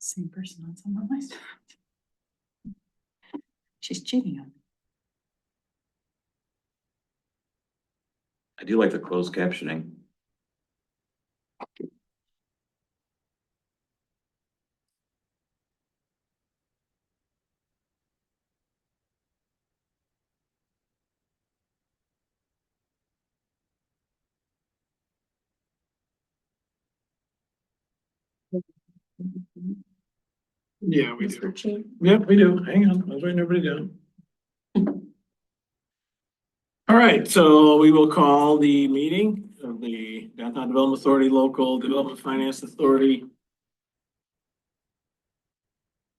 Same person on some of my stuff. She's cheating on me. I do like the closed captioning. Yeah, we do. Mr. Chair. Yep, we do. Hang on, I was writing everybody down. All right, so we will call the meeting of the Downtown Development Authority, Local Development Finance Authority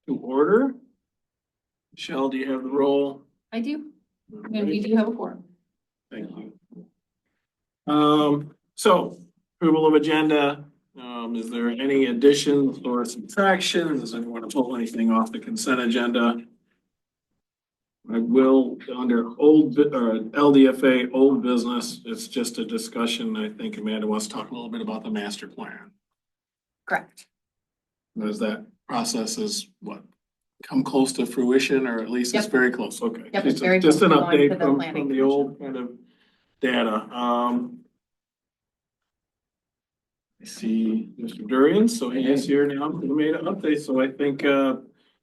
to order. Michelle, do you have the roll? I do, and we do have a quorum. Thank you. So approval of agenda. Is there any additions or subtractions? Does anyone want to pull anything off the consent agenda? I will, under LDFA, old business, it's just a discussion. I think Amanda wants to talk a little bit about the master plan. Correct. As that process is what, come close to fruition, or at least it's Yep. very close, okay. Yep, it's Just very just an close to going update to the from planning the old kind of data. I see Mr. Durian, so he is here now for the made update, so I think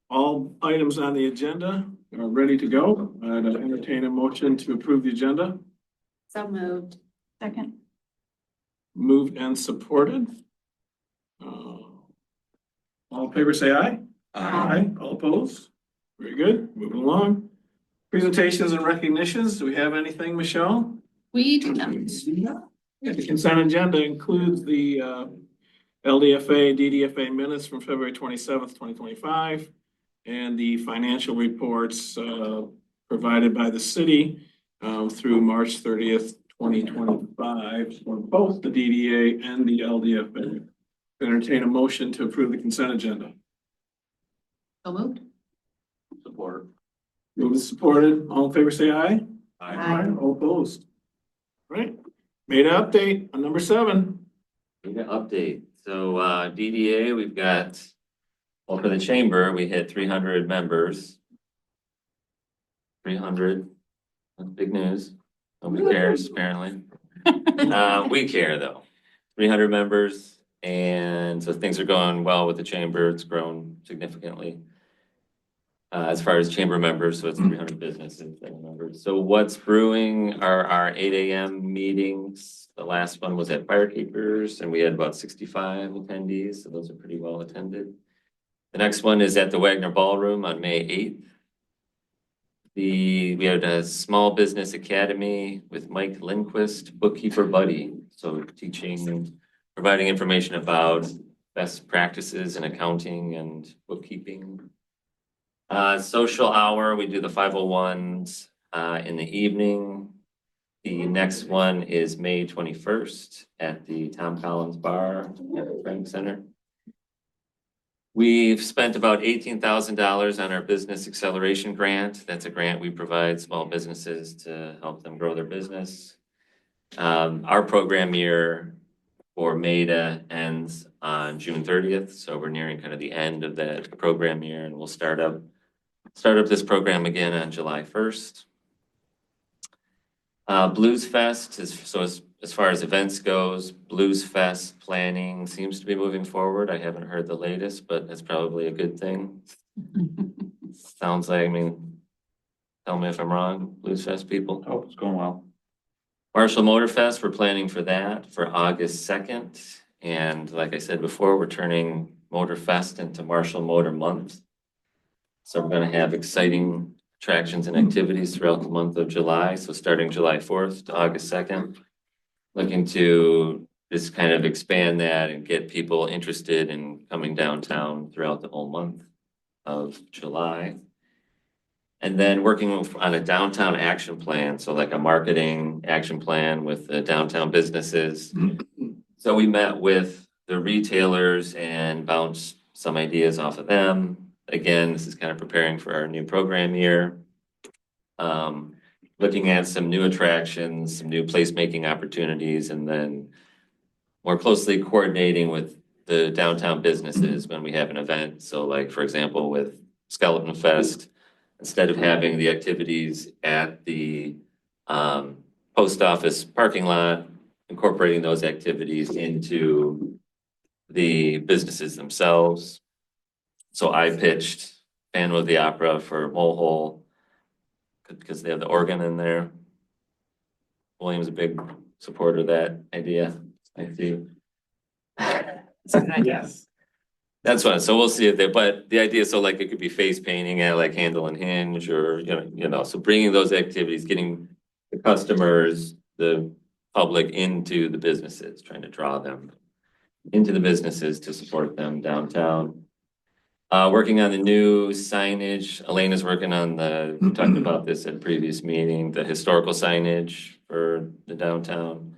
all items on the agenda are ready to go. I'd entertain a motion to approve the agenda. So moved. Second. Moved and supported. All in favor, say aye. Aye. All opposed? Very good, moving along. Presentations and recognitions, do we have anything, Michelle? We do not. Yeah, the consent agenda includes the LDFA, DDFA minutes from February 27th, 2025, and the financial reports provided by the city through March 30th, 2025, for both the DDA and the LDFA. Entertain a motion to approve the consent agenda. So moved. Support. Moved and supported. All in favor, say aye. Aye. All opposed. Right. Made an update on number 7. Update. So DDA, we've got, well, for the chamber, we hit 300 members. 300, that's big news. Nobody cares, apparently. We care though. 300 members, and so things are going well with the chamber. It's grown significantly. As far as chamber members, so it's 300 businesses that are members. So what's brewing are our 8 a.m. meetings. The last one was at Firekeepers, and we had about 65 attendees, so those are pretty well attended. The next one is at the Wagner Ballroom on May 8th. We had a small business academy with Mike Lindquist, bookkeeper buddy. So providing information about best practices in accounting and bookkeeping. Social hour, we do the 501s in the evening. The next one is May 21st at the Tom Collins Bar at the Frank Center. We've spent about $18,000 on our business acceleration grant. That's a grant we provide small businesses to help them grow their business. Our program year for MEDA ends on June 30th. So we're nearing kind of the end of that program year, and we'll start up this program again on July 1st. Blues Fest as far as events goes, Blues Fest planning seems to be moving forward. I haven't heard the latest, but that's probably a good thing. Sounds like, tell me if I'm wrong, Blues Fest people. Oh, it's going well. Marshall Motor Fest, we're planning for that for August 2nd. And like I said before, we're turning Motor Fest into Marshall Motor Month. So we're going to have exciting attractions and activities throughout the month of July. So starting July 4th to August 2nd, looking to just kind of expand that and get people interested in coming downtown throughout the whole month of July. And then working on a downtown action plan. So like a marketing action plan with the downtown businesses. So we met with the retailers and bounced some ideas off of them. Again, this is kind of preparing for our new program year. Looking at some new attractions, some new placemaking opportunities, and then more closely coordinating with the downtown businesses when we have an event. So like, for example, with Skeleton Fest, instead of having the activities at the post office parking lot, incorporating those activities into the businesses themselves. So I pitched Phantom of the Opera for Mole Hole because they have the organ in there. William's a big supporter of that idea, I see. Yes. That's fine. So we'll see if they, but the idea, so like it could be face painting at like Handle and Hinge or, so bringing those activities, getting the customers, the public into the businesses, trying to draw them into the businesses to support them downtown. Working on the new signage. Elena's working on we talked about this at a previous meeting, the historical signage for the downtown.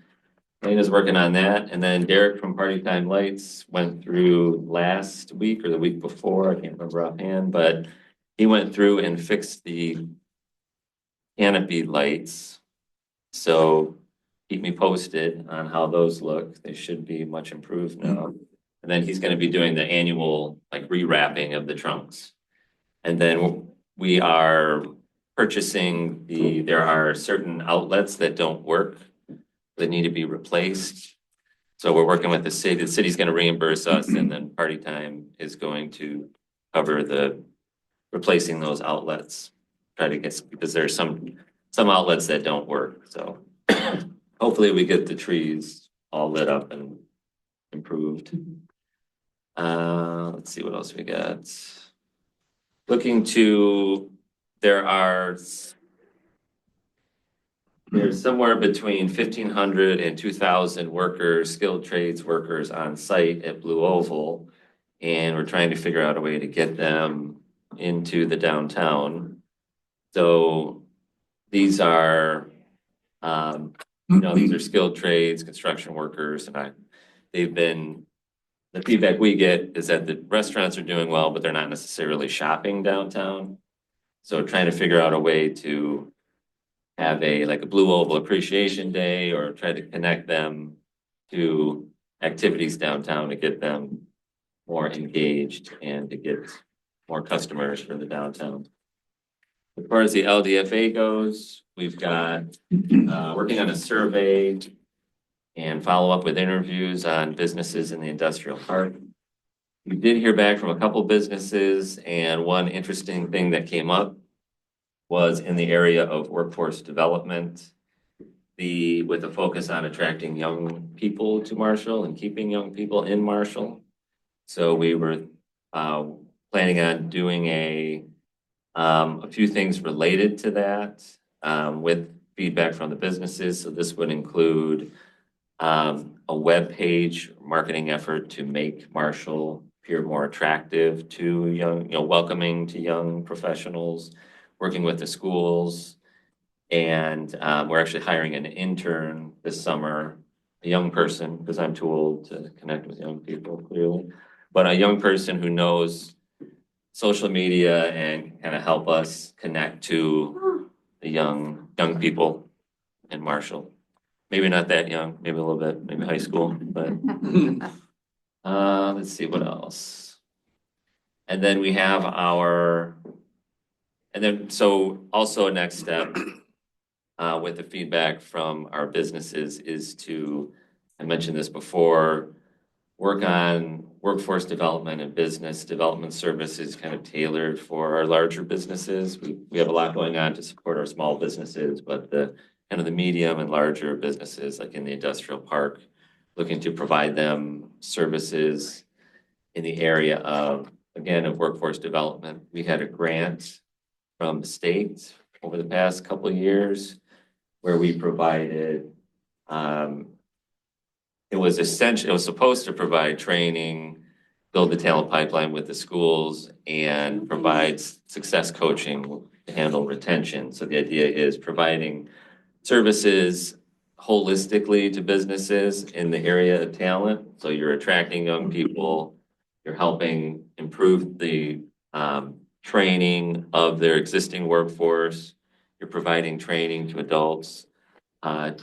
Elena's working on that. And then Derek from Party Time Lights went through last week or the week before, I can't remember offhand, but he went through and fixed the canopy lights. So keep me posted on how those look. They should be much improved now. And then he's going to be doing the annual like rewrapping of the trunks. And then we are purchasing there are certain outlets that don't work that need to be replaced. So we're working with the city. The city's going to reimburse us, and then Party Time is going to cover the replacing those outlets. Try to get, because there's some outlets that don't work. So hopefully we get the trees all lit up and improved. Let's see what else we got. There's somewhere between 1,500 and 2,000 workers, skilled trades workers on site at Blue Oval. And we're trying to figure out a way to get them into the downtown. So these are, these are skilled trades, construction workers, and the feedback we get is that the restaurants are doing well, but they're not necessarily shopping downtown. So trying to figure out a way to have a Blue Oval Appreciation Day or try to connect them to activities downtown to get them more engaged and to get more customers for the downtown. As far as the LDFA goes, we've got working on a survey and follow up with interviews on businesses in the industrial park. We did hear back from a couple businesses, and one interesting thing that came up was in the area of workforce development, with a focus on attracting young people to Marshall and keeping young people in Marshall. So we were planning on doing a few things related to that with feedback from the businesses. So this would include a web page marketing effort to make Marshall appear more attractive to young, welcoming to young professionals, working with the schools. And we're actually hiring an intern this summer, a young person, because I'm too old to connect with young people, clearly, but a young person who knows social media and kind of help us connect to the young people in Marshall. Maybe not that young, maybe a little bit, maybe high school, but let's see what else. And then we have so also a next step with the feedback from our businesses is to, I mentioned this before, work on workforce development and business development services kind of tailored for our larger businesses. We have a lot going on to support our small businesses, but the medium and larger businesses like in the industrial park, looking to provide them services in the area of workforce development. We had a grant from the state over the past couple of years where we provided, it was supposed to provide training, build the talent pipeline with the schools, and provide success coaching to handle retention. So the idea is providing services holistically to businesses in the area of talent. So you're attracting young people, you're helping improve the training of their existing workforce, you're providing training to adults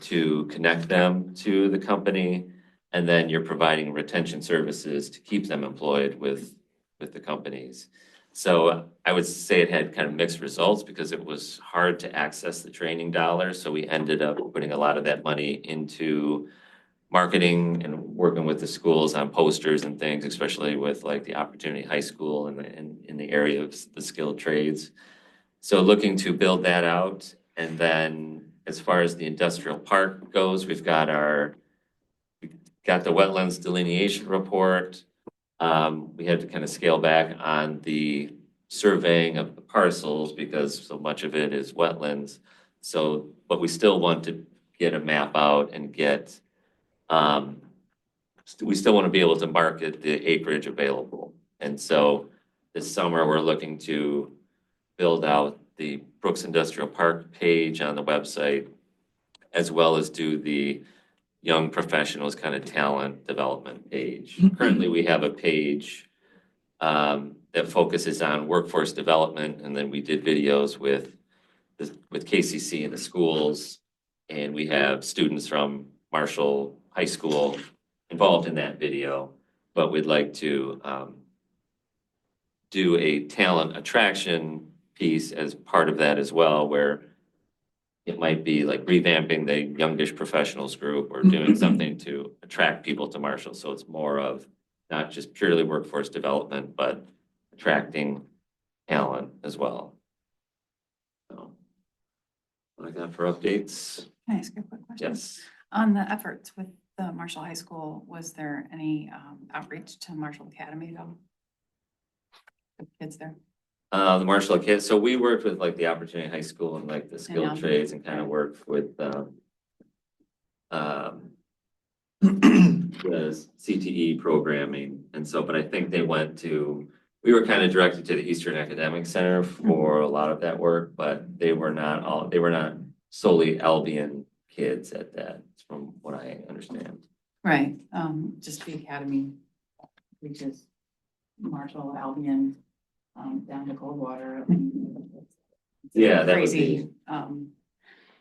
to connect them to the company, And then you're providing retention services to keep them employed with the companies. So I would say it had kind of mixed results because it was hard to access the training dollars. So we ended up putting a lot of that money into marketing and working with the schools on posters and things, especially with like the Opportunity High School and in the area of the skilled trades. So looking to build that out. And then as far as the industrial park goes, we got the wetlands delineation report. We had to kind of scale back on the surveying of the parcels because so much of it is wetlands. So, but we still want to get a map out and get, we still want to be able to market the acreage available. And so this summer, we're looking to build out the Brooks Industrial Park page on the website, as well as do the young professionals kind of talent development page. Currently, we have a page that focuses on workforce development, and then we did videos with KCC in the schools, and we have students from Marshall High School involved in that video. But we'd like to do a talent attraction piece as part of that as well, where it might be like revamping the youngish professionals group or doing something to attract people to Marshall. So it's more of not just purely workforce development, but attracting talent as well. So what I got for updates? Can I ask you a quick question? Yes. On the efforts with the Marshall High School, was there any outreach to Marshall Academy at all? The kids there? The Marshall kids. So we worked with like the Opportunity High School and like the skilled And, trades and kind of worked with the CTE programming. And so, but I think they we were kind of directed to the Eastern Academic Center for a lot of that work, but they were not solely Albion kids at that, from what I understand. Right, just the academy, which is Marshall, Albion, down to Coldwater. It's a Yeah, that would crazy be.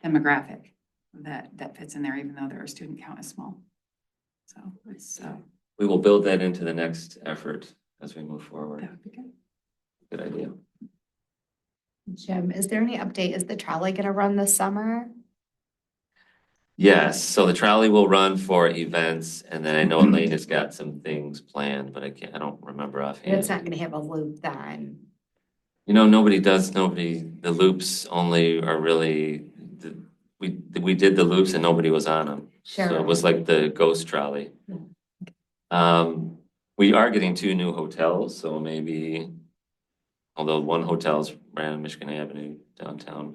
demographic that fits in there, even though their student count is small. So it's We will build that into the next effort as we move forward. that would be good. Good idea. Jim, is there any update? Is the trolley gonna run this summer? Yes, so the trolley will run for events, and then I know Elaine has got some things planned, but I don't remember And offhand. it's not gonna have a loop then? You know, the loops only are really, we did the loops and nobody was on them. So Sure. it was like the ghost trolley. We are getting 2 new hotels, so maybe, although one hotel's right on Michigan Avenue downtown,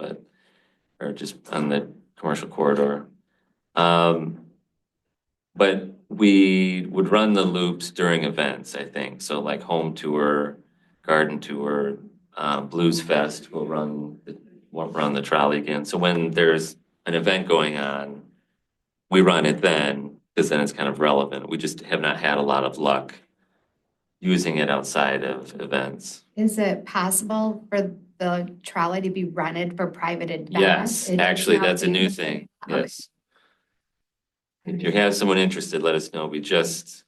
or just on the commercial corridor. But we would run the loops during events, I think. So like home tour, garden tour, Blues Fest will run the trolley again. So when there's an event going on, we run it then, because then it's kind of relevant. We just have not had a lot of luck using it outside of events. Is it possible for the trolley to be rented for private events? Yes, It does actually, not that's a do new that? thing. Okay. Yes. If you have someone interested, let us know. We just,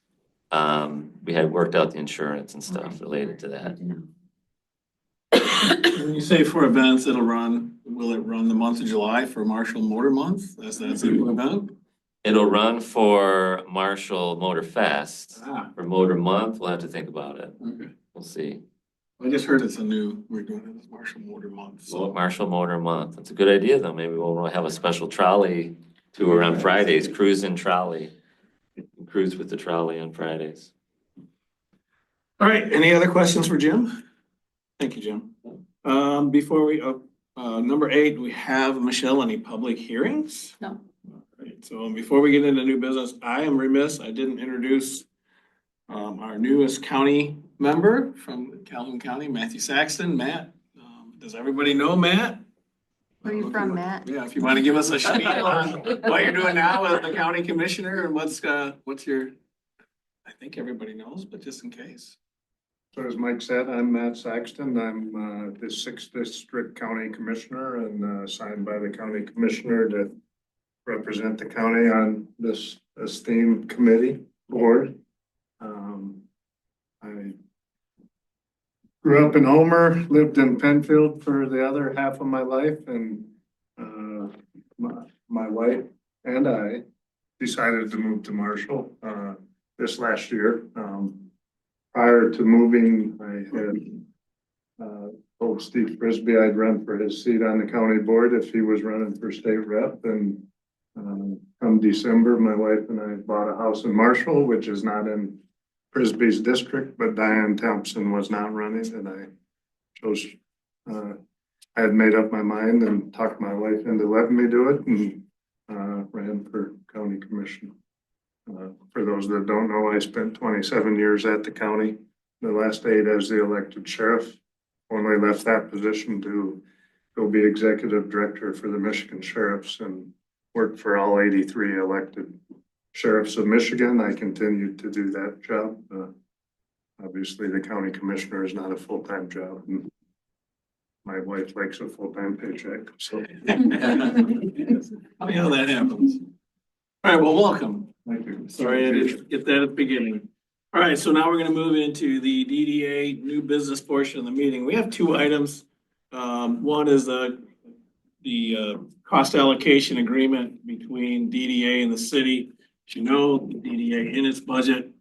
we had worked out the insurance and stuff Okay. related to that. Good to know. When you say for events, will it run the month of July for Marshall Motor Month? That's a new event? It'll run for Marshall Motor Fest. Ah, For Motor Month, we'll have to think about it. okay. We'll see. I just heard we're doing it as Marshall Motor Month. So Marshall Motor Month. That's a good idea, though. Maybe we'll have a special trolley tour on Fridays, cruise in trolley. Cruise with the trolley on Fridays. all right, any other questions for Jim? Thank you, Jim. Before we, number 8, we have, Michelle, any public hearings? No. All right, so before we get into new business, I am remiss, I didn't introduce our newest county member from Calhoun County, Matthew Saxton. Matt, does everybody know Matt? Where are you from, Matt? Yeah, if you want to give us a spiel on what you're doing now as the county commissioner and what's your, I think everybody knows, but just in case. So as Mike said, I'm Matt Saxton. I'm the 6th District County Commissioner and assigned by the County Commissioner to represent the county on this esteemed committee board. I grew up in Homer, lived in Penfield for the other half of my life, and my wife and I decided to move to Marshall this last year. Prior to moving, I had told Steve Frisbee I'd run for his seat on the county board if he was running for state rep. And come December, my wife and I bought a house in Marshall, which is not in Frisbee's district, but Diane Thompson was not running, and I chose, I had made up my mind and talked my wife into letting me do it, and ran for county commission. For those that don't know, I spent 27 years at the county, the last 8 as the elected sheriff. Only left that position to go be executive director for the Michigan Sheriffs and worked for all 83 elected sheriffs of Michigan. I continued to do that job. Obviously, the county commissioner is not a full-time job. And my wife likes a full-time paycheck, so. Funny how that happens. All right, well, welcome. Thank you. Sorry, I didn't get that at the beginning. All right, so now we're gonna move into the DDA new business portion of the meeting. We have 2 items. One is the cost allocation agreement between DDA and the city. As you know, the DDA in its budget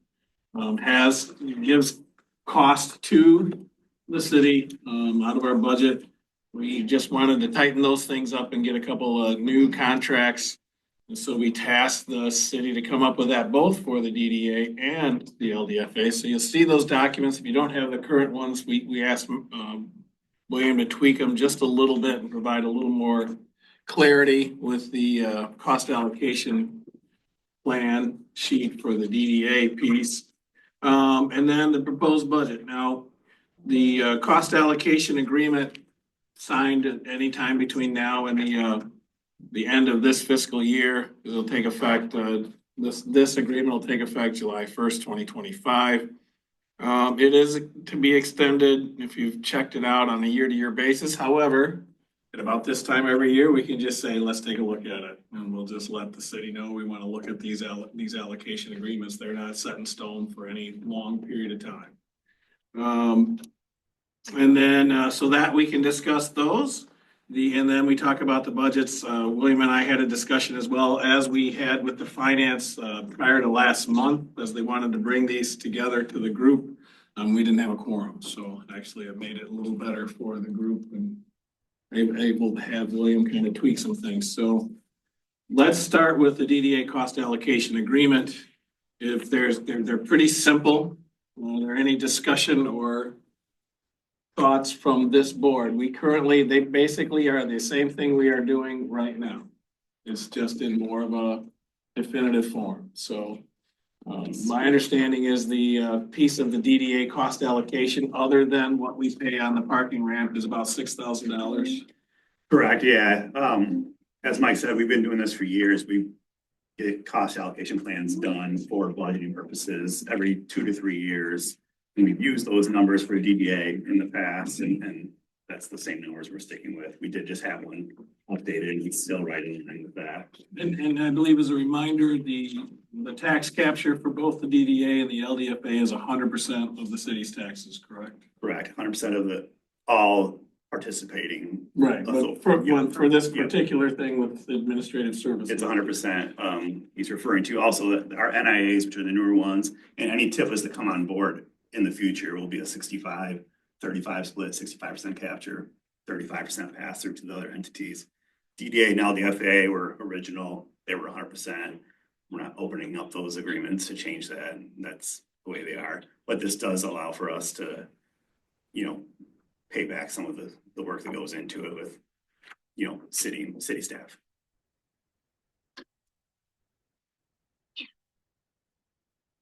gives cost to the city out of our budget. We just wanted to tighten those things up and get a couple of new contracts. And so we tasked the city to come up with that both for the DDA and the LDFA. So you'll see those documents. If you don't have the current ones, we asked William to tweak them just a little bit and provide a little more clarity with the cost allocation plan sheet for the DDA piece. And then the proposed budget. Now, the cost allocation agreement signed at any time between now and the end of this fiscal year. It'll take effect, this agreement will take effect July 1st, 2025. It is to be extended if you've checked it out on a year-to-year basis. However, at about this time every year, we can just say, let's take a look at it. And we'll just let the city know we want to look at these allocation agreements. They're not set in stone for any long period of time. And then, so that we can discuss those. And then we talk about the budgets. William and I had a discussion as well as we had with the finance prior to last month, as they wanted to bring these together to the group. We didn't have a quorum, so actually it made it a little better for the group and able to have William kind of tweak some things. So let's start with the DDA cost allocation agreement. If they're pretty simple. Are there any discussion or thoughts from this board? They basically are the same thing we are doing right now. It's just in more of a definitive form. So my understanding is the piece of the DDA cost allocation, other than what we pay on the parking ramp, is about $6,000. Correct, yeah. As Mike said, we've been doing this for years. We get cost allocation plans done for budgeting purposes every 2 to 3 years. And we've used those numbers for DDA in the past, and that's the same numbers we're sticking with. We did just have one updated, and he's still right in line with that. And I believe as a reminder, the tax capture for both the DDA and the LDFA is 100% of the city's taxes, correct? Correct, 100% of all participating. Right, So, but for this particular thing with administrative services. It's 100%. He's referring to also that our NIAs, which are the newer ones, and any TIFAs that come on board in the future will be a 65-35 split, 65% capture, 35% pass through to the other entities. DDA and LDFA were original, they were 100%. We're not opening up those agreements to change that. That's the way they are. But this does allow for us to, pay back some of the work that goes into it with, city staff.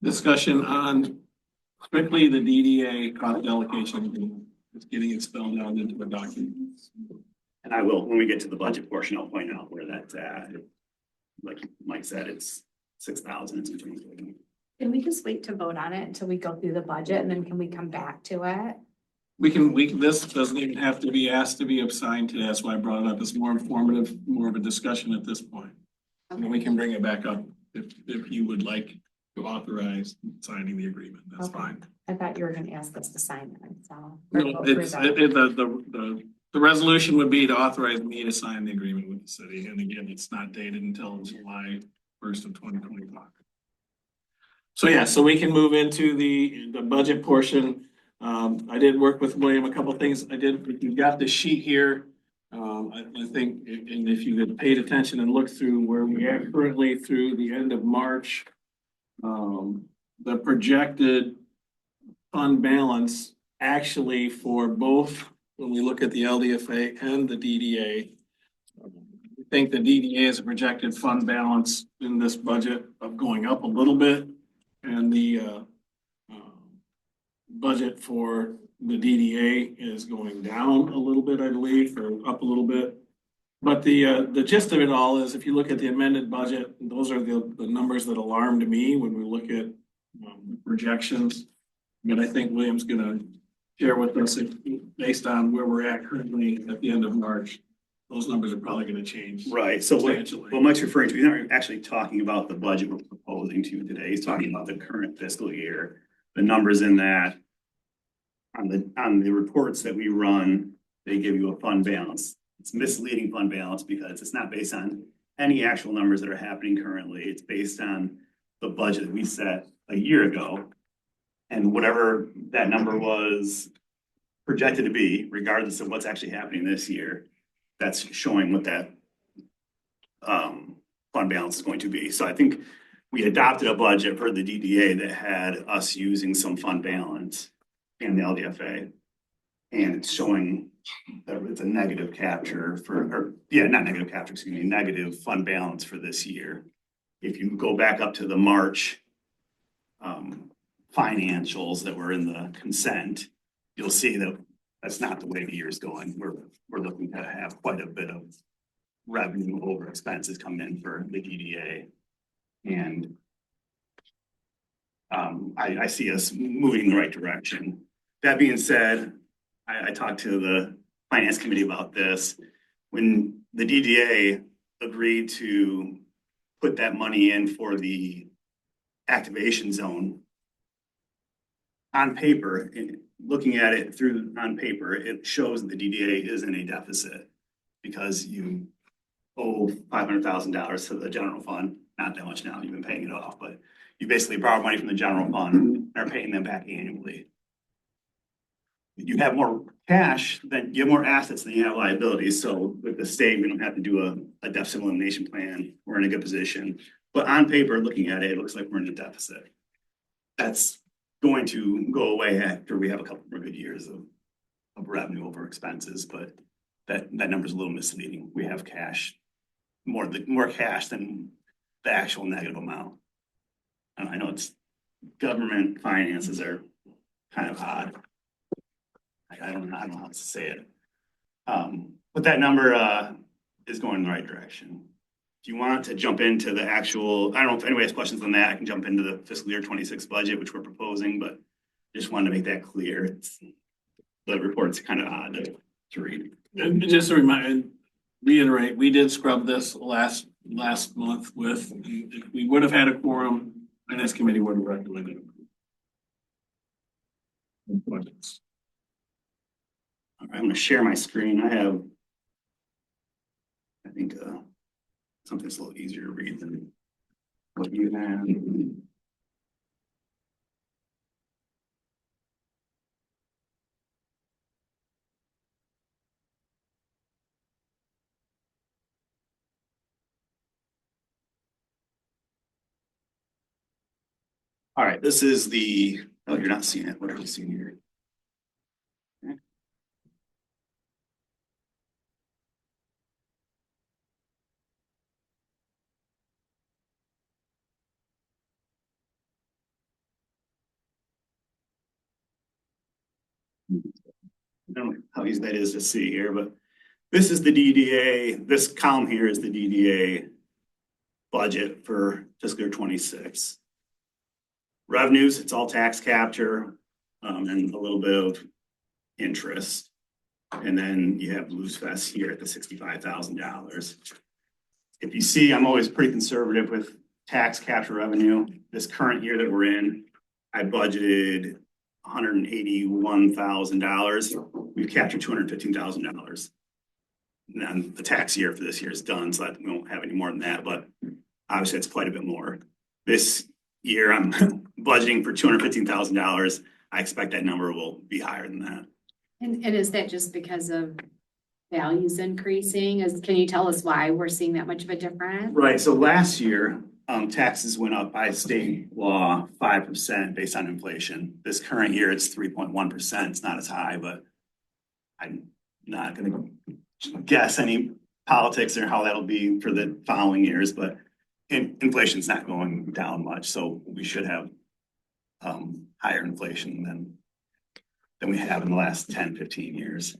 Discussion on strictly the DDA cost allocation, just getting it spelled out into the document. And I will, when we get to the budget portion, I'll point out where that's at. Like Mike said, it's 6,000. Can we just wait to vote on it until we go through the budget, and then can we come back to it? This doesn't even have to be asked to be assigned today. That's why I brought it up. It's more informative, more of a discussion at this point. And we can bring it back up if you would like to authorize signing the agreement, that's Okay. fine. I thought you were gonna ask us to sign it, so. No, it's, the resolution would be to authorize me to sign the agreement with the city, and again, it's not dated until July 1st of 2025. So yeah, so we can move into the budget portion. I did work with William a couple things. You've got the sheet here. I think, and if you had paid attention and looked through where we are currently through the end of March, the projected fund balance actually for both, when we look at the LDFA and the DDA. We think the DDA is a projected fund balance in this budget of going up a little bit. And the budget for the DDA is going down a little bit, I believe, or up a little bit. But the gist of it all is if you look at the amended budget, those are the numbers that alarmed me when we look at projections. And I think William's gonna share with us based on where we're at currently at the end of March. Those numbers are probably gonna change. Right, so substantially. what Mike's referring to, he's not actually talking about the budget we're proposing to today, he's talking about the current fiscal year. The numbers in that, on the reports that we run, they give you a fund balance. It's misleading fund balance because it's not based on any actual numbers that are happening currently, it's based on the budget that we set a year ago. And whatever that number was projected to be, regardless of what's actually happening this year, that's showing what that fund balance is going to be. So I think we adopted a budget for the DDA that had us using some fund balance in the LDFA. And it's showing that it's a negative capture not negative capture, excuse me, negative fund balance for this year. If you go back up to the March financials that were in the consent, you'll see that that's not the way the year is going. We're looking to have quite a bit of revenue over expenses come in for the DDA. And I see us moving in the right direction. That being said, I talked to the finance committee about this. When the DDA agreed to put that money in for the activation zone, on paper, looking at it on paper, it shows that the DDA is in a deficit because you owe $500,000 to the general fund. Not that much now, you've been paying it off, but you basically borrow money from the general fund and are paying them back annually. You have more cash, then you have more assets than you have liabilities. So with the state, we don't have to do a deficit elimination plan. We're in a good position. But on paper, looking at it, it looks like we're in a deficit. That's going to go away after we have a couple more good years of revenue over expenses, but that number is a little misleading. We have cash, more cash than the actual negative amount. And I know it's government finances are kind of odd. I don't know how to say it. But that number is going in the right direction. Do you want to jump into the actual, I don't know if anybody has questions on that, I can jump into the fiscal year 26 budget, which we're proposing, but just wanted to make that clear. The report's kind of odd to read. And just to reiterate, we did scrub this last month with, if we would have had a quorum, finance committee would have recommended it. All right, I'm gonna share my screen. I think something's a little easier to read than what you have. All right, this is oh, you're not seeing it. What are you seeing here? Okay. I don't know how easy that is to see here, but this is the DDA. This column here is the DDA budget for fiscal year 26. Revenues, it's all tax capture and a little bit of interest. And then you have Blues Fest here at the $65,000. If you see, I'm always pretty conservative with tax capture revenue. This current year that we're in, I budgeted $181,000. We've captured $215,000. And then the tax year for this year is done, so we won't have any more than that, but obviously it's quite a bit more. This year, I'm budgeting for $215,000. I expect that number will be higher than that. And is that just because of values increasing? Can you tell us why we're seeing that much of a difference? Right, so last year, taxes went up by state law 5% based on inflation. This current year, it's 3.1%. It's not as high, but I'm not gonna guess any politics or how that'll be for the following years, but inflation's not going down much, so we should have higher inflation than we have in the last 10, 15 years.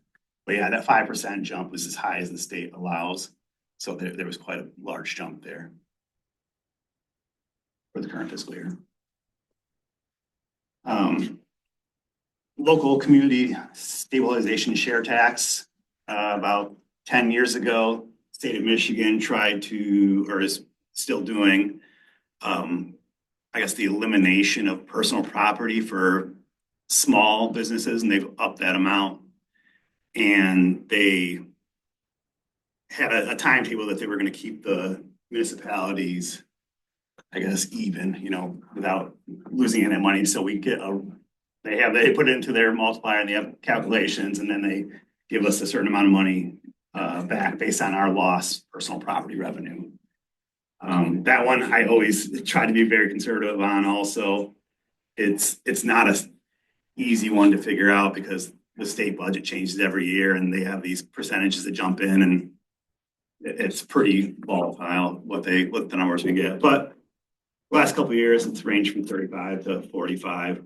But yeah, that 5% jump was as high as the state allows, so there was quite a large jump there for the current fiscal year. Local community stabilization share tax, about 10 years ago, state of Michigan tried to, or is still doing, I guess, the elimination of personal property for small businesses, and they've upped that amount. And they had a timetable that they were going to keep the municipalities, I guess, even, without losing any money. So we get they put it into their multiplier and they have calculations, and then they give us a certain amount of money back based on our lost personal property revenue. That one I always try to be very conservative on. Also, it's not a easy one to figure out because the state budget changes every year and they have these percentages that jump in, and it's pretty volatile what the numbers we get. But last couple of years, it's ranged from 35 to 45.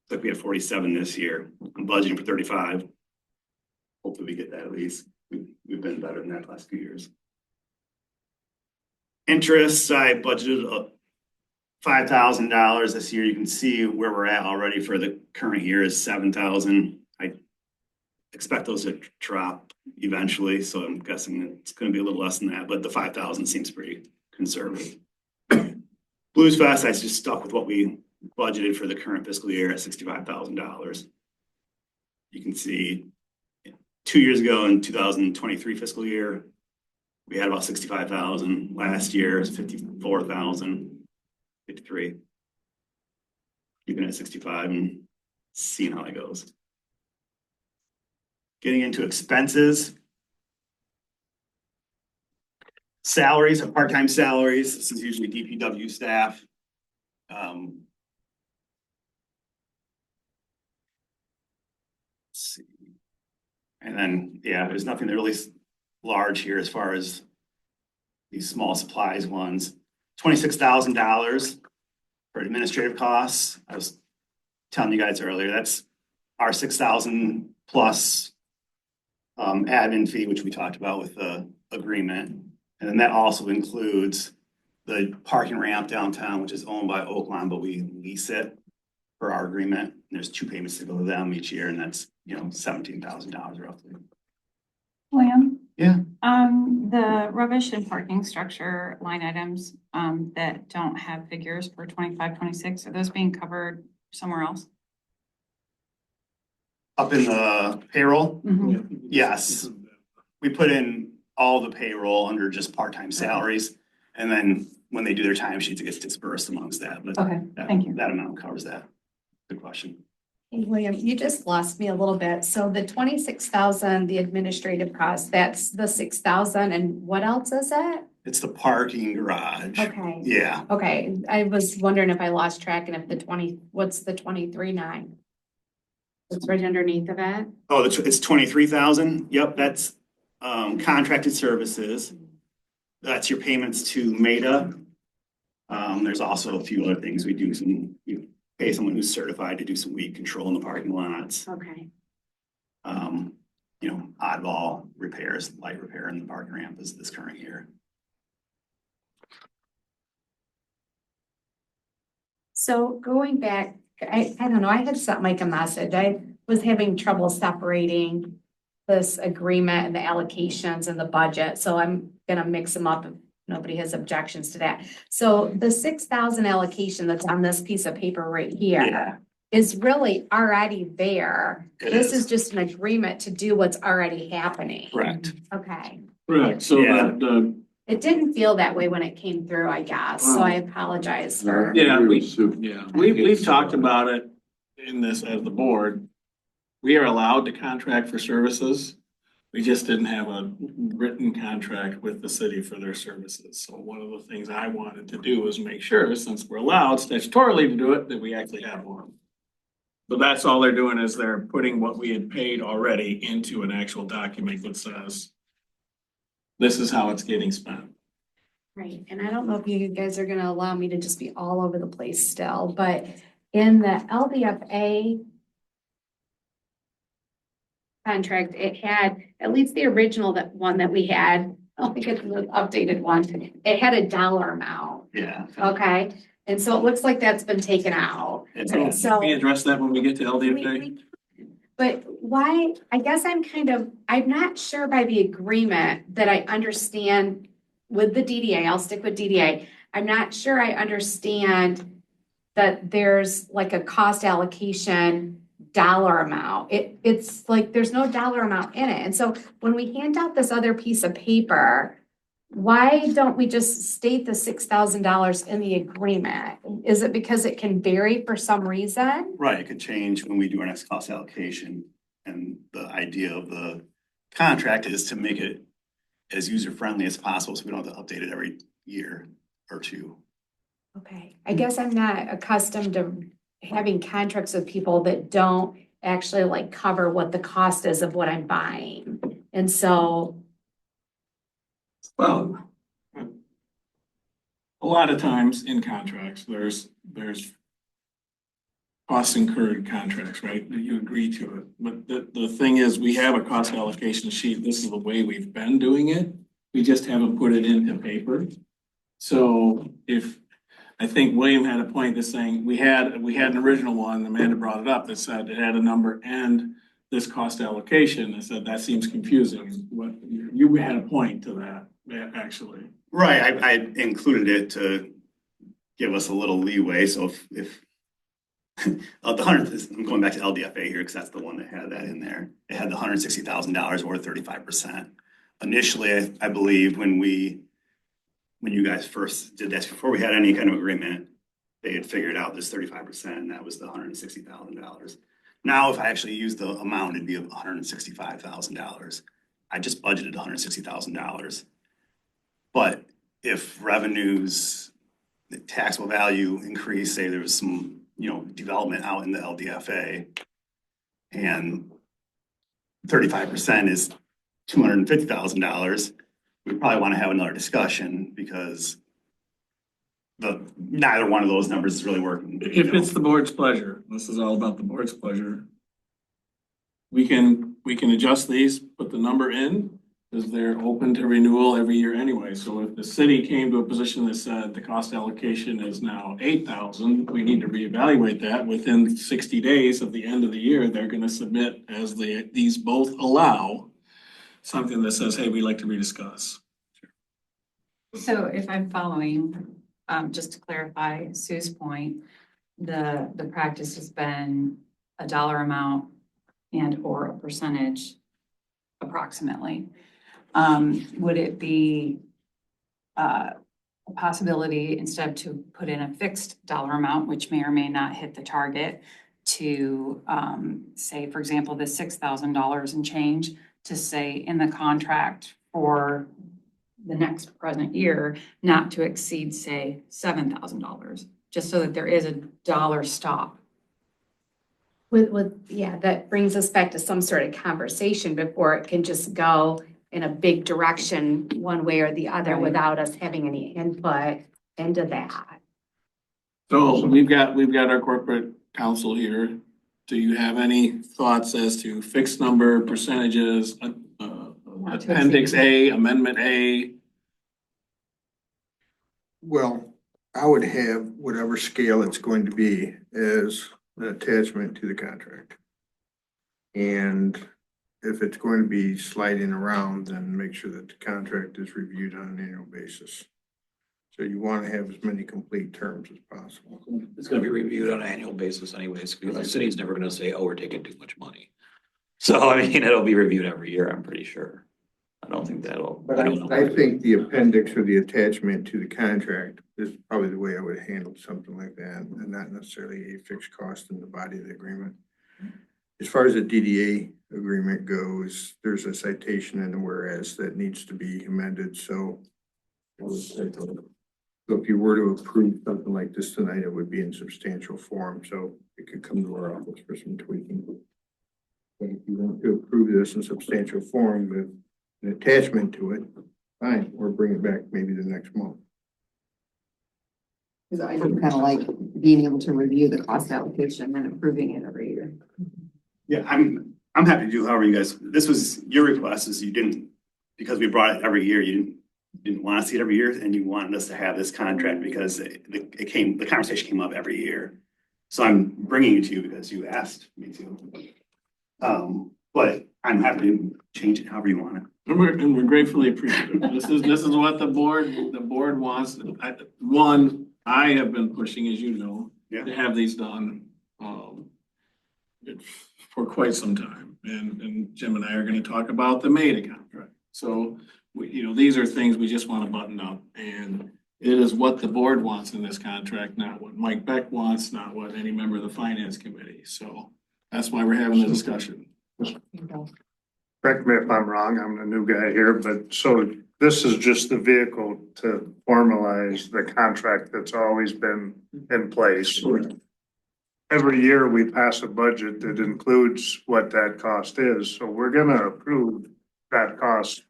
Like we had 47 this year. I'm budgeting for 35. Hopefully we get that at least. We've been better than that the last few years. Interest, I budgeted $5,000 this year. You can see where we're at already for the current year is $7,000. I expect those to drop eventually, so I'm guessing it's going to be a little less than that, but the 5,000 seems pretty conservative. Blues Fest, I just stuck with what we budgeted for the current fiscal year at $65,000. You can see 2 years ago in 2023 fiscal year, we had about 65,000. Last year is 54,000, 53. Keeping it at 65 and seeing how it goes. Getting into expenses. Salaries, part-time salaries. This is usually DPW staff. Let's see. And then, yeah, there's nothing that really large here as far as these small supplies ones. $26,000 for administrative costs. I was telling you guys earlier, that's our 6,000 plus admin fee, which we talked about with the agreement. And then that also includes the parking ramp downtown, which is owned by Oaklawn, but we lease it for our agreement. And there's 2 payments to go to them each year, and that's $17,000 roughly. William? Yeah. The rubbish and parking structure line items that don't have figures for 25, 26, are those being covered somewhere else? Up in the payroll, Mhm. yes. We put in all the payroll under just part-time salaries. And then when they do their timesheets, it gets dispersed amongst that. But Okay, thank you. That amount covers that. Good question. Hey, William, you just lost me a little bit. So the 26,000, the administrative cost, that's the 6,000, and what else is it? It's the parking garage. Okay. Yeah. Okay, I was wondering if I lost track and if what's the 23.9? It's right underneath of it. Oh, it's 23,000. Yep, that's contracted services. That's your payments to MEDA. There's also a few other things we do. We pay someone who's certified to do some weed control in the parking lots. Okay. Oddball repairs, light repair in the parking ramp is this current year. So going back, I don't know, I had something like a message. I was having trouble separating this agreement and the allocations and the budget. So I'm gonna mix them up nobody has objections to that. So the 6,000 allocation that's on this piece of paper right Yeah. here is really already there. It This is. is just an agreement to do what's already happening. Correct. Okay. Right, so Yeah. the, It didn't feel that way when it came through, I guess, so I apologize for. yeah, we've talked about it in this as the board. We are allowed to contract for services. We just didn't have a written contract with the city for their services. So one of the things I wanted to do was make sure, since we're allowed statutorily to do it, that we actually have one. But that's all they're doing is they're putting what we had paid already into an actual document that says this is how it's getting spent. Right, and I don't know if you guys are gonna allow me to just be all over the place still, but in the LDFA contract, it had, at least the original one that we had, I don't think it's the updated one, it had a dollar amount, Yeah. okay? And so it looks like that's been taken out. It's- So- We address that when we get to LDFA. But why, I guess I'm not sure by the agreement that I understand with the DDA, I'll stick with DDA. I'm not sure I understand that there's like a cost allocation dollar amount. It's like, there's no dollar amount in it. And so when we hand out this other piece of paper, why don't we just state the $6,000 in the agreement? Is it because it can vary for some reason? Right, it could change when we do our next cost allocation. And the idea of the contract is to make it as user-friendly as possible, so we don't have to update it every year or two. Okay, I guess I'm not accustomed to having contracts with people that don't actually like cover what the cost is of what I'm buying. And so, Well, a lot of times in contracts, there's costs incurred contracts, right? That you agree to it. But the thing is, we have a cost allocation sheet. This is the way we've been doing it. We just haven't put it into paper. So I think William had a point to saying, we had an original one, Amanda brought it up, that said it had a number and this cost allocation. I said, that seems confusing. What, you had a point to that, actually. Right, I included it to give us a little leeway, so if the hundred, I'm going back to LDFA here, because that's the one that had that in there. It had the $160,000 or 35%. Initially, I believe when you guys first did this, before we had any kind of agreement, they had figured out this 35%, and that was the $160,000. Now, if I actually use the amount, it'd be $165,000. I just budgeted $160,000. But if revenues, the taxable value increase, say there was some, development out in the LDFA, and 35% is $250,000, we probably want to have another discussion, because neither one of those numbers is really working. If it's the board's pleasure, this is all about the board's pleasure. We can adjust these, put the number in, because they're open to renewal every year anyway. So if the city came to a position that said the cost allocation is now 8,000, we need to reevaluate that within 60 days of the end of the year. They're gonna submit, as these both allow, something that says, hey, we'd like to rediscuss. So if I'm following, just to clarify Sue's point, the practice has been a dollar amount and or a percentage approximately. Would it be a possibility, instead of to put in a fixed dollar amount, which may or may not hit the target, to say, for example, the $6,000 and change, to say in the contract for the next present year, not to exceed, say, $7,000, just so that there is a dollar stop. yeah, that brings us back to some sort of conversation before it can just go in a big direction one way or the other Right. without us having any input into that. So we've got our corporate counsel here. Do you have any thoughts as to fixed number, percentages, Not to appendix exceed. A, amendment A? Well, I would have whatever scale it's going to be as an attachment to the contract. And if it's going to be sliding around, then make sure that the contract is reviewed on an annual basis. So you want to have as many complete terms as possible. It's gonna be reviewed on an annual basis anyways, because the city's never gonna say, oh, we're taking too much money. So, I mean, it'll be reviewed every year, I'm pretty sure. I don't think that'll. But I think the appendix or the attachment to the contract is probably the way I would handle something like that, and not necessarily a fixed cost in the body of the agreement. As far as the DDA agreement goes, there's a citation in the whereas that needs to be amended, so. So if you were to approve something like this tonight, it would be in substantial form, so it could come to our office for some tweaking. But if you want to approve this in substantial form with an attachment to it, fine, or bring it back maybe the next month. Cause I do kind of like being able to review the cost allocation and approving it every year. Yeah, I'm happy to do however you guys, this was your request, is you didn't, because we brought it every year, you didn't want to see it every year, and you wanted us to have this contract because the conversation came up every year. So I'm bringing it to you because you asked me to. But I'm happy to change it however you want it. And we're gratefully appreciative. This is what the board wants. I have been pushing, as you know, to have these done, for quite some time. And Jim and I are gonna talk about the Maida contract. So, these are things we just want to button up, and it is what the board wants in this contract, not what Mike Beck wants, not what any member of the finance committee. So that's why we're having the discussion. Correct me if I'm wrong, I'm the new guy here, but so this is just the vehicle to formalize the contract that's always been in place. Every year we pass a budget that includes what that cost is, so we're gonna approve that cost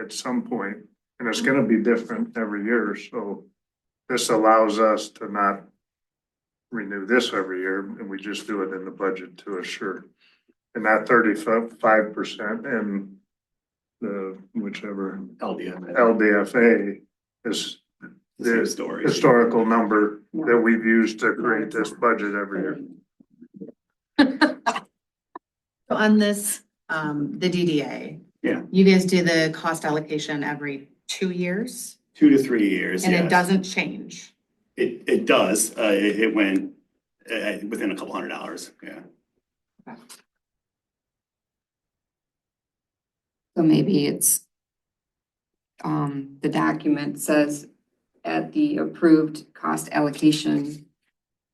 at some point, and it's gonna be different every year, so this allows us to not renew this every year, and we just do it in the budget to assure. And that 35% and the whichever LDFA is the story. historical number that we've used to create this budget every year. So on this, the DDA. Yeah. You guys do the cost allocation every 2 years 2 to 3 years. and it yes. doesn't change. It does. It went within a couple $100. Yeah. So maybe it's, the document says at the approved cost allocation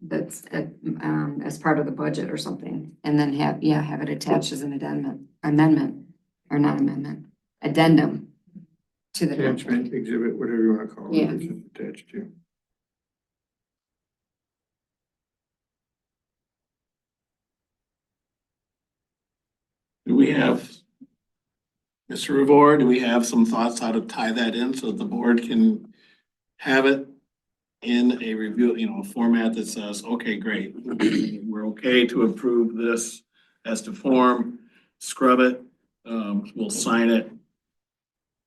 that's as part of the budget or something, and then have it attached as an addendum to the Attachment, contract. exhibit, whatever you want to call it. Yeah. It's attached to. Do we have, Mr. Revore, do we have some thoughts how to tie that in so that the board can have it in a review, a format that says, okay, great. We're okay to approve this as to form, scrub it, we'll sign it.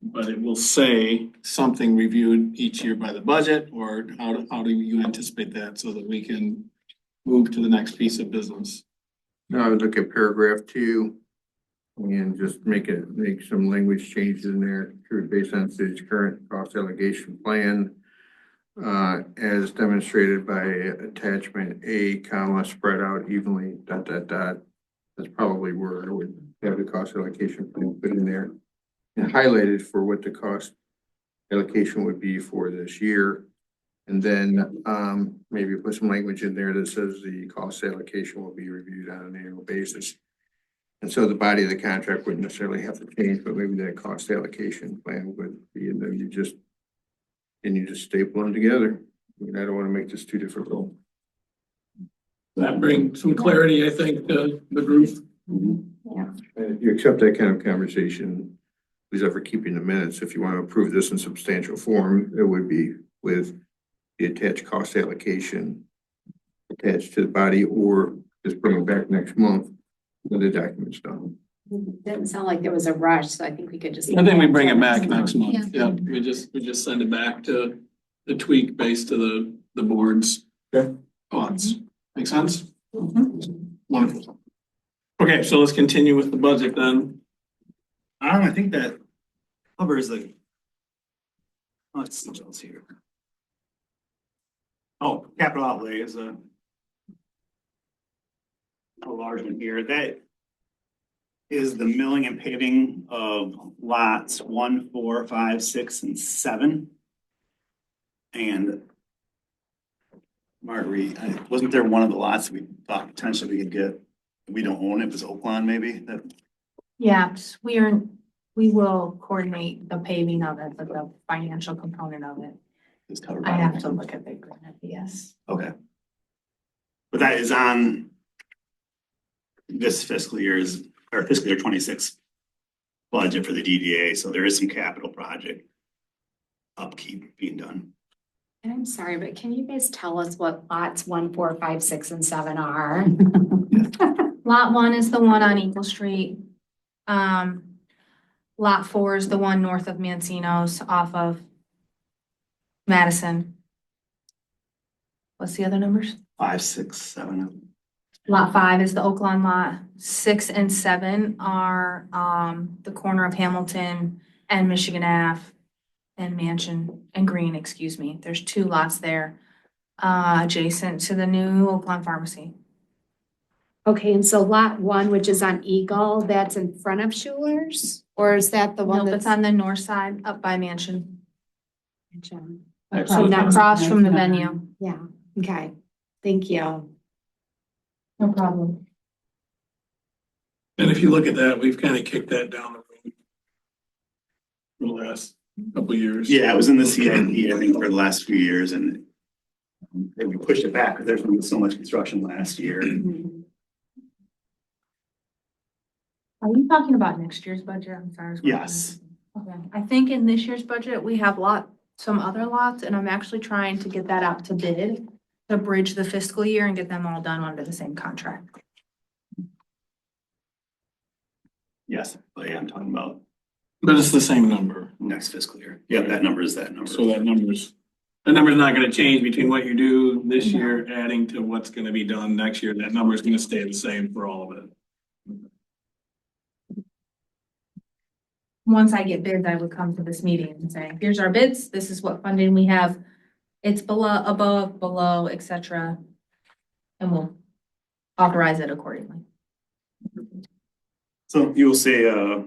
But it will say something reviewed each year by the budget, or how do you anticipate that so that we can move to the next piece of business? Now I would look at paragraph 2 and just make some language changes in there based on city's current cost allocation plan. As demonstrated by attachment A, comma, spread out evenly, ... That's probably where I would have the cost allocation plan put in there. And highlighted for what the cost allocation would be for this year. And then maybe put some language in there that says the cost allocation will be reviewed on an annual basis. And so the body of the contract wouldn't necessarily have to change, but maybe that cost allocation plan would be, and then you just staple them together. I mean, I don't want to make this too difficult. That brings some clarity, I think, to the group. And if you accept that kind of conversation, who's ever keeping the minutes, if you want to approve this in substantial form, it would be with the attached cost allocation attached to the body, or just bring it back next month when the document's done. Didn't sound like there was a rush, so I think we could just. I think we bring it back next month. Yeah, we just send it back to the tweak based to the board's thoughts. Make sense? Wonderful. Okay, so let's continue with the budget then. I think that covers the. Let's see what else here. Oh, capital outlay is a large one here. That is the milling and paving of lots 1, 4, 5, 6, and 7. And Marguerite, wasn't there one of the lots we thought potentially we could get? We don't own it, it was Oaklawn maybe, that Yeah, we will coordinate the paving of it, but the financial component of it, is covered I by. have to look at the agreement, yes. Okay. But that is on this fiscal year's, or fiscal year 26 budget for the DDA, so there is some capital project upkeep being done. And I'm sorry, but can you guys tell us what lots 1, 4, 5, 6, and 7 are? Lot 1 is the one on Eagle Street. Lot 4 is the one north of Mancino's off of Madison. What's the other numbers? 5, 6, 7. Lot 5 is the Oaklawn lot. 6 and 7 are, the corner of Hamilton and Michigan Ave and Mansion and Green, excuse me. There's 2 lots there, adjacent to the new Oaklawn Pharmacy. Okay, and so lot 1, which is on Eagle, that's in front of Schuler's? Or is that the one Nope, that's it's on the north side up by Mansion, So next, across from the venue. yeah, okay, thank you. No problem. And if you look at that, we've kind of kicked that down the road for the last couple of years. Yeah, it was in the CIP, I think, for the last few years, and we pushed it back because there's been so much construction last year. Are you talking about next year's budget? I'm sorry. Yes. Okay, I think in this year's budget, we have some other lots, and I'm actually trying to get that out to bid to bridge the fiscal year and get them all done under the same contract. Yes, but yeah, I'm talking about But it's the same number. next fiscal year. Yeah, that number is that number. So that number's not gonna change between what you do this year, adding to what's gonna be done next year. That number's gonna stay the same for all of it. Once I get bids, I would come to this meeting and say, here's our bids, this is what funding we have. It's below, above, below, et cetera. And we'll authorize it accordingly. So you will see a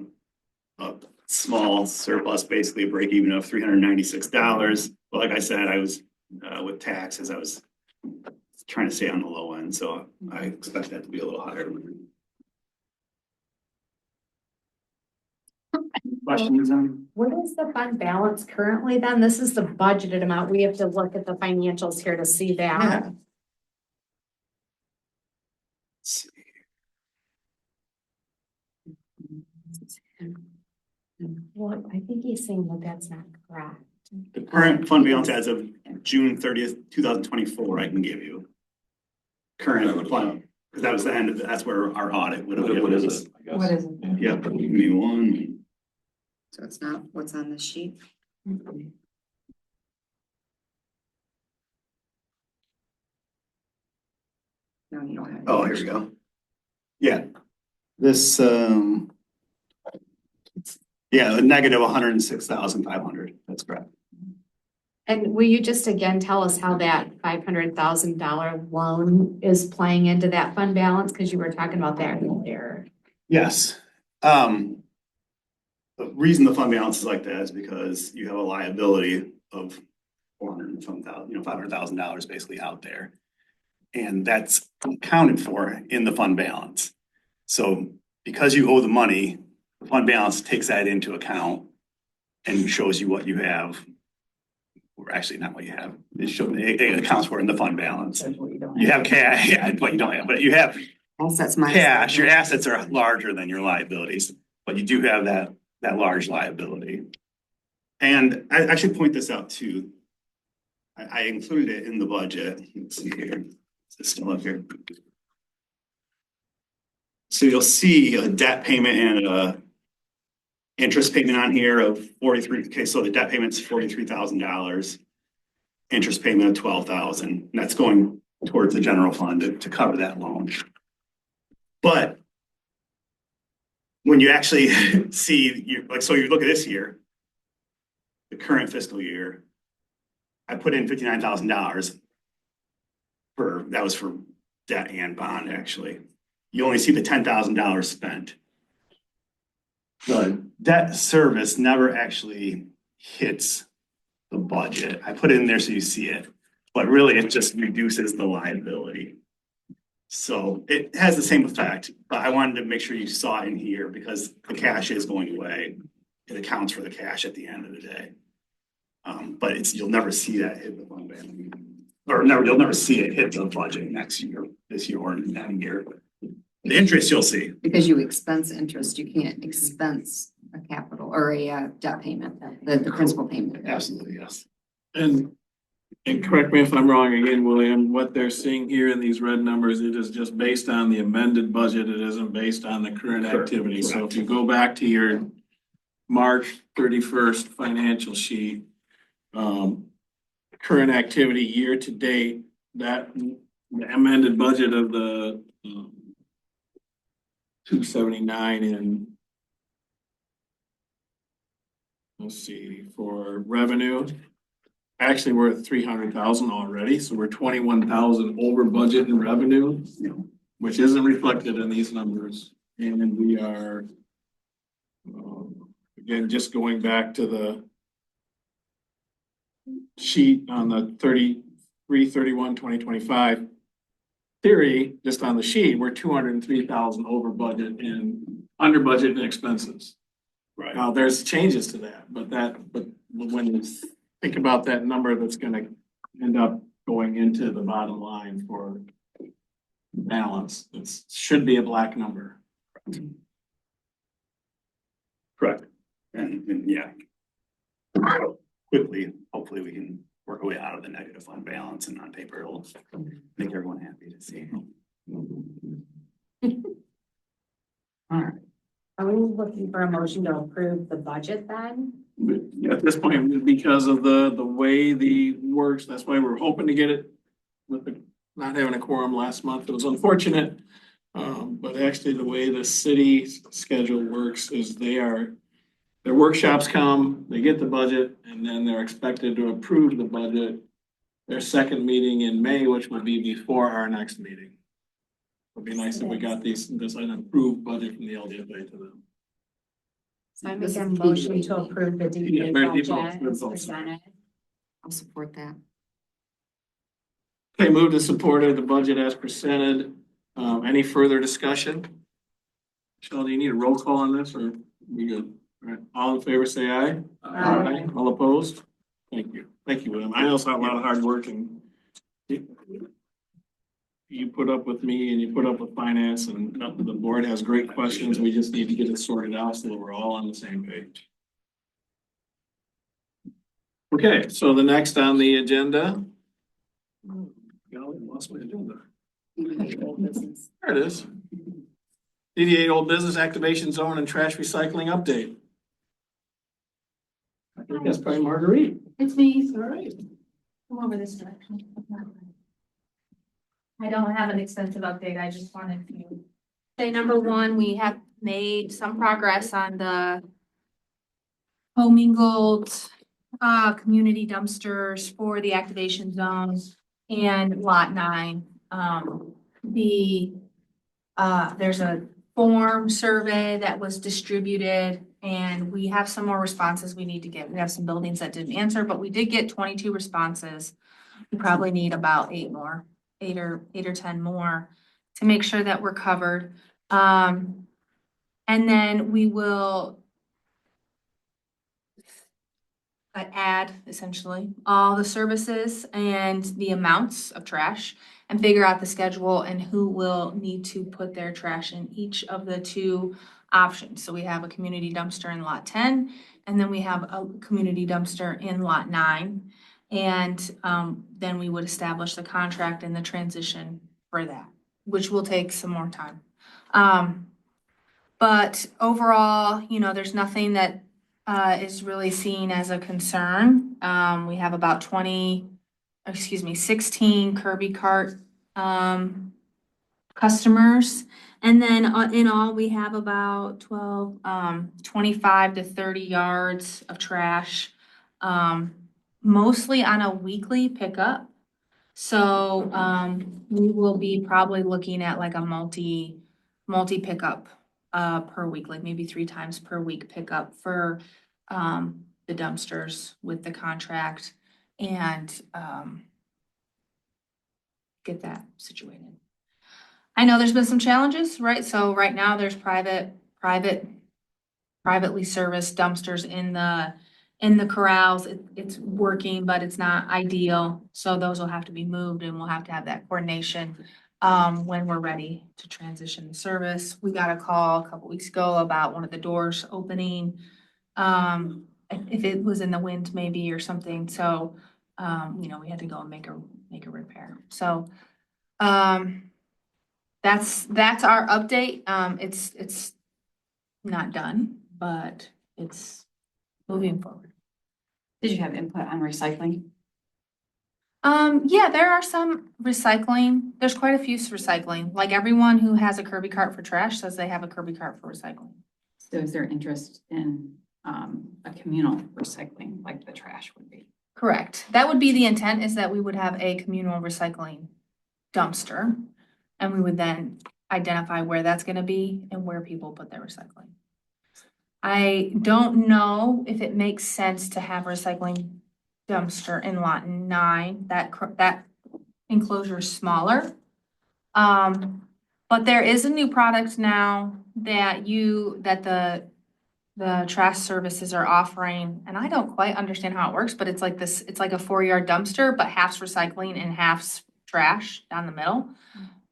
small surplus, basically a break even of $396. But like I said, I was with taxes, I was trying to stay on the low end, so I expect that to be a little higher. Questions on? What is the fund balance currently then? This is the budgeted amount. We have to look at the financials here to see that. Let's see. Well, I think he's saying that that's not correct. The current fund balance as of June 30th, 2024, I can give you. Current fund, because that was the end of, that's where our audit would have given What is us. it? I guess? What is it? Yeah, give me one. So it's not what's on the sheet. No, you don't have. it. Oh, here we go. Yeah. This, yeah, a negative 106,500. That's correct. And will you just again tell us how that $500,000 loan is playing into that fund balance? Because you were talking about that earlier. Yes. The reason the fund balance is like that is because you have a liability of $500,000 basically out there. And that's accounted for in the fund balance. So because you owe the money, the fund balance takes that into account and shows you what you have. Or actually not what you have. It accounts for in the fund balance. You have cash, yeah, what you don't have, but you have Assets minus. cash. Your assets are larger than your liabilities, but you do have that large liability. And I should point this out too. I included it in the budget. Let's see here. Is it still up here? So you'll see a debt payment and a interest payment on here of 43. Okay, so the debt payment's $43,000. Interest payment of 12,000. And that's going towards the general fund to cover that loan. But when you actually see, so you look at this year, the current fiscal year, I put in $59,000. that was for debt and bond, actually. You only see the $10,000 spent. The debt service never actually hits the budget. I put it in there so you see it, but really it just reduces the liability. So it has the same effect, but I wanted to make sure you saw it in here because the cash is going away. It accounts for the cash at the end of the day. But you'll never see that hit the fund balance. You'll never see it hit the budget next year, this year or that year. The interest you'll see. Because you expense interest, you can't expense a capital or a debt payment, the principal payment. Absolutely, yes. And correct me if I'm wrong again, William, what they're seeing here in these red numbers, it is just based on the amended budget. It isn't based on the current activity. So if you go back to your March 31st financial sheet, current activity year to date, that the amended budget of the 279 in, let's see, for revenue. Actually, we're at 300,000 already, so we're 21,000 over budget in revenue, which isn't reflected in these numbers. And we are, again, just going back to the sheet on the 3/31/2025 theory, just on the sheet, we're 203,000 over budget and under budget and expenses. Right. Now, there's changes to that, but when you think about that number that's gonna end up going into the bottom line for balance, it should be a black number. Correct. And yeah. Quickly, hopefully we can work our way out of the negative fund balance, and on paper it'll make everyone happy to see. Are we looking for a motion to approve the budget then? But at this point, because of the way the works, that's why we're hoping to get it with the not having a quorum last month. It was unfortunate. But actually the way the city schedule works is their workshops come, they get the budget, and then they're expected to approve the budget. Their second meeting in May, which will be before our next meeting. It'd be nice if we got this an approved budget from the LDFA to them. So I make a motion to approve the DDA budget as presented. I'll support that. Okay, move to support of the budget as presented. Any further discussion? Michelle, do you need a roll call on this or we good? All right, all in favor, say aye. Aye. All opposed? Thank you. Thank you, William. I know it's not a lot of hard work and you put up with me and you put up with finance and the board has great questions. We just need to get it sorted out so that we're all on the same page. Okay, so the next on the agenda. Golly, I lost my agenda. There it is. DDA Old Business Activation Zone and Trash Recycling Update. I think that's probably Marguerite. It's me. All right. Come over this direction. I don't have an extensive update. I just wanted to say, number one, we have made some progress on the commingled community dumpsters for the activation zones and lot 9. There's a form survey that was distributed and we have some more responses we need to get. We have some buildings that didn't answer, but we did get 22 responses. We probably need about 8 or 10 more to make sure that we're covered. And then we will add essentially all the services and the amounts of trash and figure out the schedule and who will need to put their trash in each of the 2 options. So we have a community dumpster in lot 10, and then we have a community dumpster in lot 9. And then we would establish the contract and the transition for that, which will take some more time. But overall, there's nothing that is really seen as a concern. We have about 16 Kirby Cart customers. And then in all, we have about 25 to 30 yards of trash, mostly on a weekly pickup. So, we will be probably looking at like a multi pickup, per week, like maybe 3 times per week pickup for, the dumpsters with the contract and, get that situated. I know there's been some challenges, right? So right now there's privately serviced dumpsters in the corrals. It's working, but it's not ideal. So those will have to be moved and we'll have to have that coordination when we're ready to transition the service. We got a call a couple weeks ago about one of the doors opening. If it was in the wind maybe or something. So, we had to go and make a repair. So, that's our update. It's not done, but it's moving forward. Did you have input on recycling? Yeah, there are some recycling. There's quite a few recycling. Like everyone who has a Kirby cart for trash says they have a Kirby cart for recycling. So is there interest in a communal recycling like the trash would be? Correct. That would be the intent, is that we would have a communal recycling dumpster. And we would then identify where that's gonna be and where people put their recycling. I don't know if it makes sense to have a recycling dumpster in lot 9. That enclosure is smaller. But there is a new product now that the trash services are offering, and I don't quite understand how it works, but it's like this, it's like a 4-yard dumpster, but half's recycling and half's trash down the middle.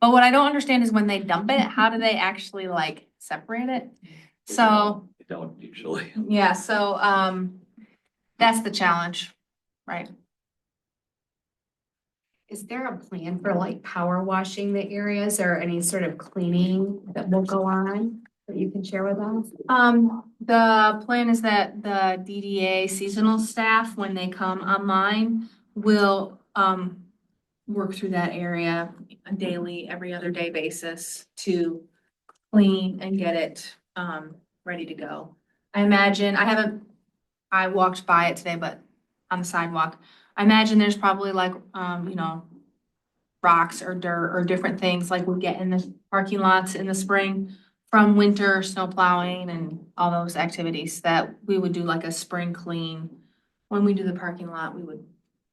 But what I don't understand is when they dump it, how do they actually like separate it? So, They don't usually. yeah, so, that's the challenge, right? Is there a plan for like power washing the areas or any sort of cleaning that will go on that you can share with us? The plan is that the DDA seasonal staff, when they come online, will, work through that area a daily, every other day basis to clean and get it, ready to go. I walked by it today, but on the sidewalk, I imagine there's probably like, rocks or dirt or different things like we get in the parking lots in the spring from winter snow plowing and all those activities that we would do like a spring clean. When we do the parking lot, we would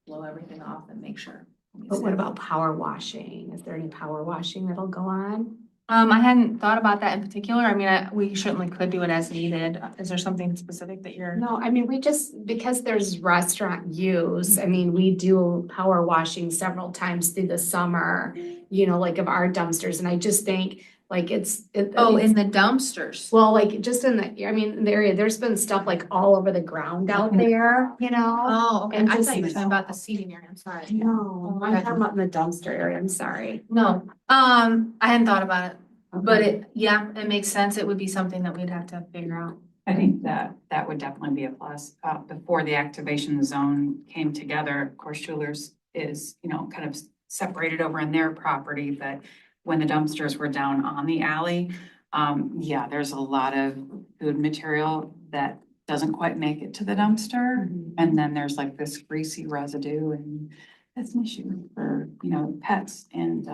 blow everything off and make sure. But what about power washing? Is there any power washing that'll go on? I hadn't thought about that in particular. I mean, we certainly could do it as needed. Is there something specific that you're? No, I mean, because there's restaurant use, I mean, we do power washing several times through the summer, like of our dumpsters, and I just think like in the dumpsters. well, like just in the area, there's been stuff like all over the ground out there, Oh, okay. And I just- thought you were talking about the seating area. I'm sorry. No, I'm talking about in the dumpster area, I'm sorry. No, I hadn't thought about it, but it makes sense. It would be something that we'd have to figure out. I think that would definitely be a plus. Before the activation zone came together, of course, Schuler's is, kind of separated over in their property, but when the dumpsters were down on the alley, there's a lot of food material that doesn't quite make it to the dumpster. And then there's like this greasy residue, and that's an issue for, pets and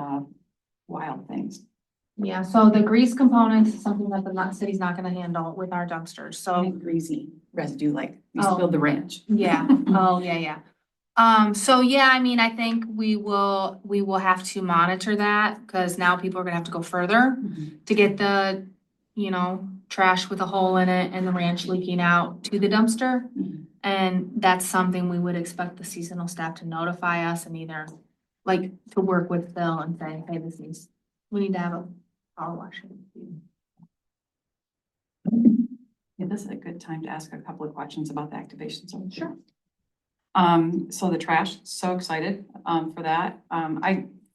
wild things. Yeah, so the grease component is something that the city's not gonna handle with our dumpsters, so. Greasy residue, like you Oh. spilled the ranch. Yeah, oh, yeah. I mean, I think we will have to monitor that, because now people are gonna have to go further to get the, trash with a hole in it and the ranch leaking out to the dumpster. And that's something we would expect the seasonal staff to notify us and either, like, to work with Phil and say, hey, we need to have a power washing. Yeah, this is a good time to ask a couple of questions about the activation zone. Sure. So the trash, so excited, for that.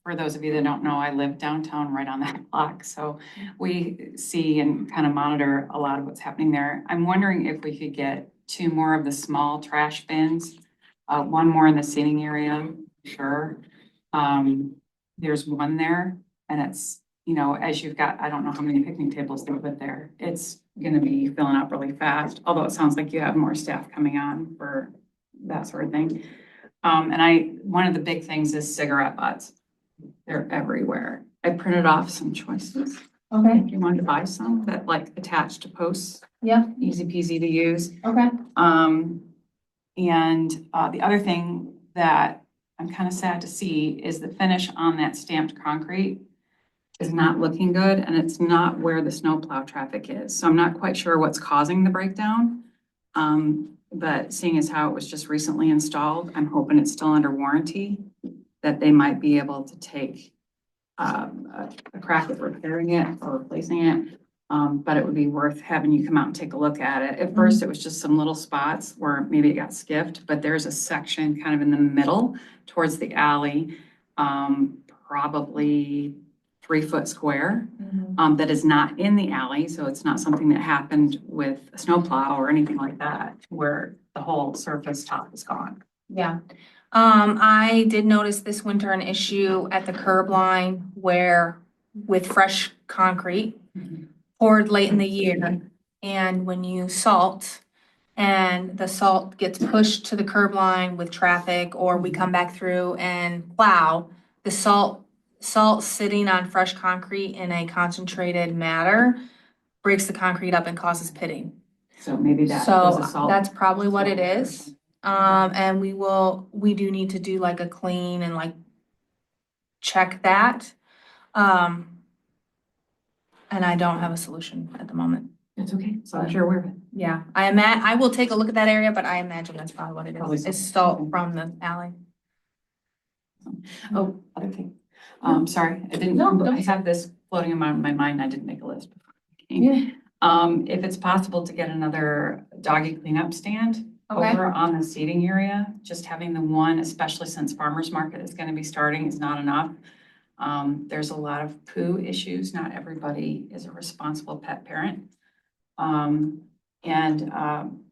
For those of you that don't know, I live downtown right on that block, so we see and kind of monitor a lot of what's happening there. I'm wondering if we could get 2 more of the small trash bins, 1 more in the seating area, sure. There's 1 there, and it's, as you've got, I don't know how many picnic tables they put there. It's gonna be filling up really fast, although it sounds like you have more staff coming on for that sort of thing. And one of the big things is cigarette butts. They're everywhere. I printed off some choices. Okay, If you wanted to buy some that like attach to posts, yeah, easy peasy to use. okay. The other thing that I'm kind of sad to see is the finish on that stamped concrete is not looking good, and it's not where the snowplow traffic is. So I'm not quite sure what's causing the breakdown. But seeing as how it was just recently installed, I'm hoping it's still under warranty, that they might be able to take a crack at repairing it or replacing it. But it would be worth having you come out and take a look at it. At first, it was just some little spots where maybe it got skipped, but there's a section kind of in the middle towards the alley, probably 3 foot square, that is not in the alley. So it's not something that happened with a snowplow or anything like that, where the whole surface top is gone. Yeah. I did notice this winter an issue at the curb line where with fresh concrete poured late in the year. And when you salt and the salt gets pushed to the curb line with traffic, or we come back through and plow, the salt sitting on fresh concrete in a concentrated matter breaks the concrete up and causes pitting. So maybe that So was a salt. that's probably what it is. And we do need to do like a clean and like check that. And I don't have a solution at the moment. It's okay, so I'm sure aware of it. Yeah, I will take a look at that area, but I imagine that's probably what it Probably is. so. It's salt from the alley. Oh, other thing. Sorry, I didn't, No, don't. I have this floating in my mind. I didn't make a list before I came. Yeah. If it's possible to get another doggy cleanup stand Okay. over on the seating area, just having the one, especially since farmer's market is gonna be starting, is not enough. There's a lot of poo issues. Not everybody is a responsible pet parent.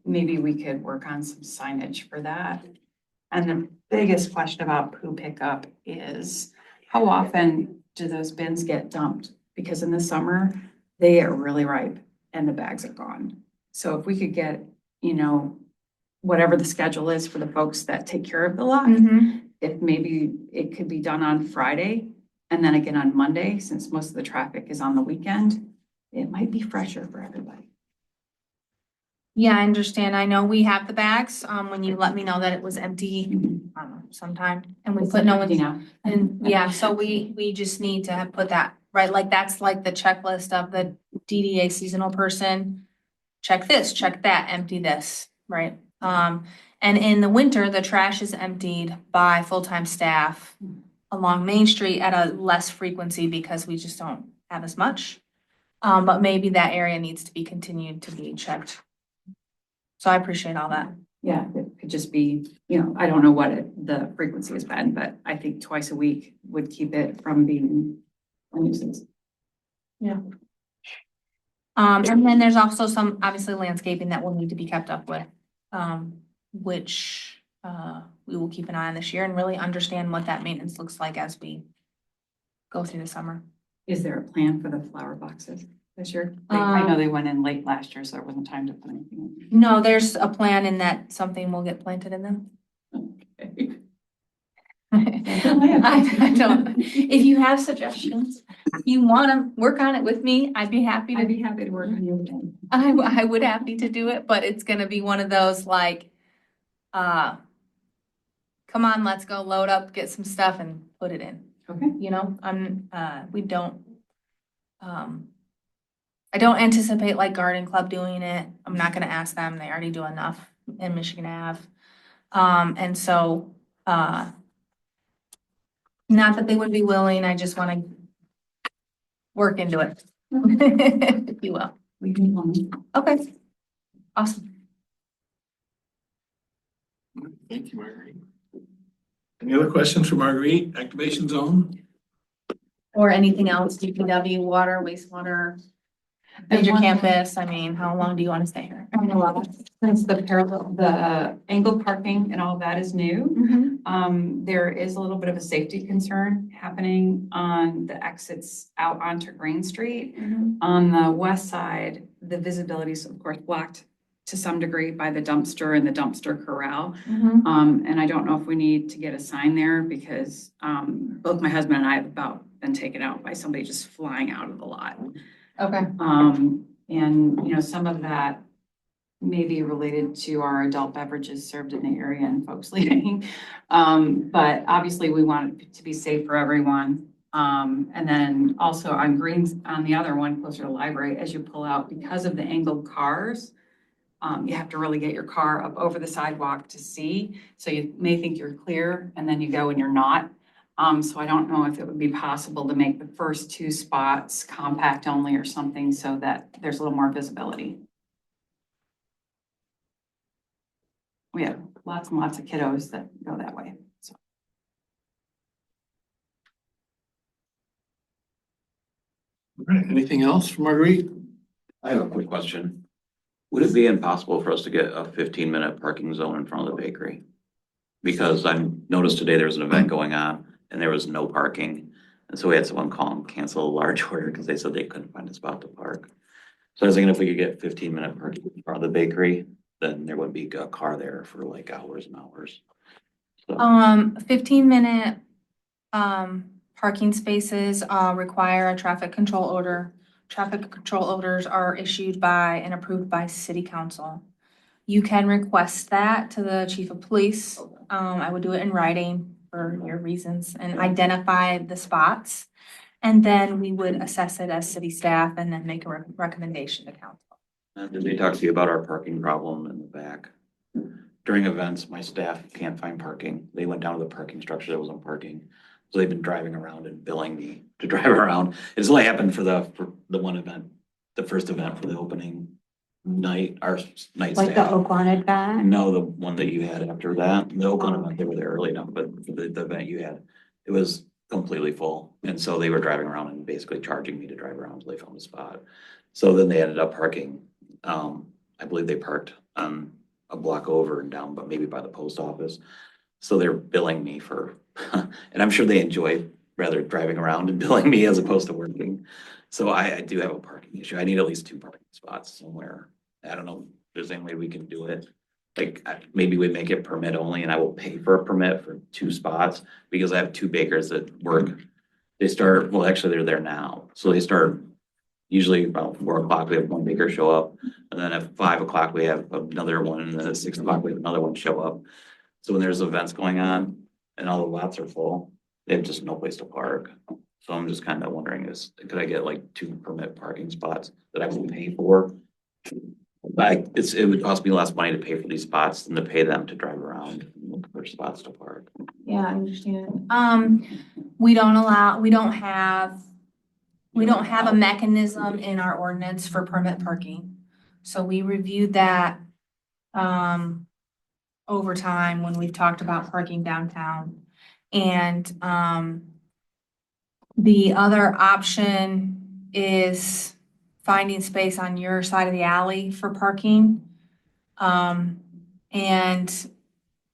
Maybe we could work on some signage for that. And the biggest question about poo pickup is how often do those bins get dumped? Because in the summer, they get really ripe and the bags are gone. So if we could get, whatever the schedule is for the folks that take care of the lot, if maybe it could be done on Friday and then again on Monday, since most of the traffic is on the weekend, it might be fresher for everybody. Yeah, I understand. I know we have the bags, when you let me know that it was empty, I don't know, sometime, and we put no empty one. now. And yeah, so we just need to have put that, right, like that's like the checklist of the DDA seasonal person. Check this, check that, empty this, right? And in the winter, the trash is emptied by full-time staff along Main Street at a less frequency because we just don't have as much. But maybe that area needs to be continued to be checked. So I appreciate all that. Yeah, it could just be, I don't know what the frequency has been, but I think twice a week would keep it from being a nuisance. And then there's also some, obviously landscaping that will need to be kept up with, which, we will keep an eye on this year and really understand what that maintenance looks like as we go through the summer. Is there a plan for the flower boxes this year? I know they went in late last year, so there wasn't time to put anything in. No, there's a plan in that something will get planted in them. Okay. I don't, if you have suggestions, you wanna work on it with me, I'd be happy I'd to. be happy to work on your thing. I would happy to do it, but it's gonna be one of those like, come on, let's go load up, get some stuff and put it in. Okay. We don't, I don't anticipate like Garden Club doing it. I'm not gonna ask them. They already do enough in Michigan Ave. And so, not that they would be willing, I just wanna work into it. If you will. We can one. Okay. Awesome. Thank you, Marguerite. Any other questions for Marguerite? Activation zone? Or anything else, DPW, water, wastewater, major campus, I mean, how long do you wanna stay here? Since the angled parking and all that is new, there is a little bit of a safety concern happening on the exits out onto Green Street. On the west side, the visibility is of course blocked to some degree by the dumpster and the dumpster corral. Mhm. And I don't know if we need to get a sign there because, both my husband and I have about been taken out by somebody just flying out of the lot. Okay. And, you know, some of that may be related to our adult beverages served in the area and folks leaving. But obviously we want it to be safe for everyone. And then also on Greens, on the other one closer to the library, as you pull out, because of the angled cars, you have to really get your car up over the sidewalk to see. So you may think you're clear and then you go and you're not. So I don't know if it would be possible to make the first two spots compact only or something so that there's a little more visibility. We have lots and lots of kiddos that go that way, so. All right, anything else from Marguerite? I have a quick question. Would it be impossible for us to get a 15-minute parking zone in front of the bakery? Because I noticed today there was an event going on and there was no parking. And so we had someone call and cancel a large order because they said they couldn't find a spot to park. So I was thinking if we could get 15-minute parking in front of the bakery, then there wouldn't be a car there for like hours and hours. So 15-minute parking spaces require a traffic control order. Traffic control orders are issued by and approved by city council. You can request that to the chief of police. I would do it in writing for your reasons and identify the spots. And then we would assess it as city staff and then make a recommendation to council. did they talk to you about our parking problem in the back? During events, my staff can't find parking. They went down to the parking structure that wasn't parking. So they've been driving around and billing me to drive around. It's only happened for the one event, the first event for the opening night, our night Like the staff. Oakland event? No, the one that you had after that, the Oakland event, they were there early enough, but for the event you had, it was completely full. And so they were driving around and basically charging me to drive around until they found a spot. So then they ended up parking, I believe they parked on a block over and down, but maybe by the post office. So they're billing me for, and I'm sure they enjoy rather driving around and billing me as opposed to working. So I do have a parking issue. I need at least 2 parking spots somewhere. I don't know if there's any way we can do it. Like maybe we make it permit only and I will pay for a permit for 2 spots because I have 2 bakers that work. They start, well, actually they're there now. So they start usually about 4 o'clock, we have 1 baker show up. And then at 5 o'clock, we have another one. And then at 6 o'clock, we have another one show up. So when there's events going on and all the lots are full, they have just no place to park. So I'm just kind of wondering could I get like 2 permit parking spots that I will pay for? Like it would cost me less money to pay for these spots than to pay them to drive around and look for spots to park. Yeah, I understand. We don't have a mechanism in our ordinance for permit parking. So we reviewed that over time when we've talked about parking downtown. And the other option is finding space on your side of the alley for parking. And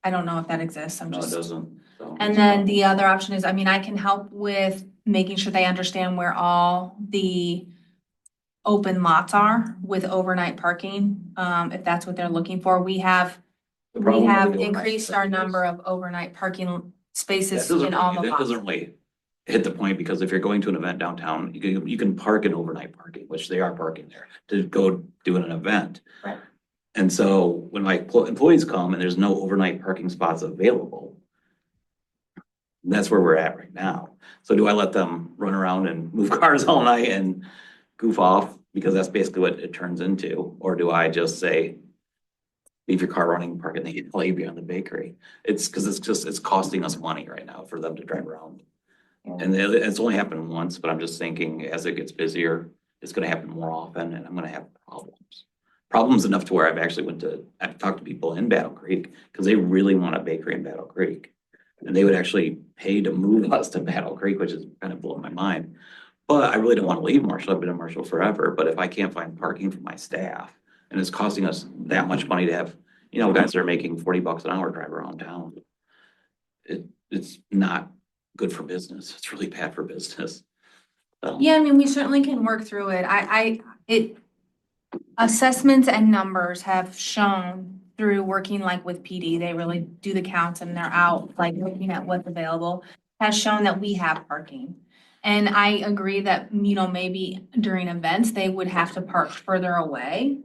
I don't know if that exists. No, it doesn't. So. And then the other option is, I mean, I can help with making sure they understand where all the open lots are with overnight parking, if that's what they're looking for. We have increased our number of overnight parking spaces in all the That lots. doesn't really hit the point because if you're going to an event downtown, you can park in overnight parking, which they are parking there to go do an event. Right. And so when my employees come and there's no overnight parking spots available, that's where we're at right now. So do I let them run around and move cars all night and goof off? Because that's basically what it turns into. Or do I just say, leave your car running, park in the alley beyond the bakery? It's because it's costing us money right now for them to drive around. Yeah. And it's only happened once, but I'm just thinking as it gets busier, it's gonna happen more often and I'm gonna have problems. Problems enough to where I've talked to people in Battle Creek because they really want a bakery in Battle Creek. And they would actually pay to move us to Battle Creek, which is kind of blowing my mind. But I really don't want to leave Marshall. I've been in Marshall forever. But if I can't find parking for my staff and it's costing us that much money to have, guys that are making $40 an hour drive around town, it's not good for business. It's really bad for business. So. Yeah, I mean, we certainly can work through it. assessments and numbers have shown through working like with PD, they really do the counts and they're out, like looking at what's available, has shown that we have parking. And I agree that, you know, maybe during events, they would have to park further away.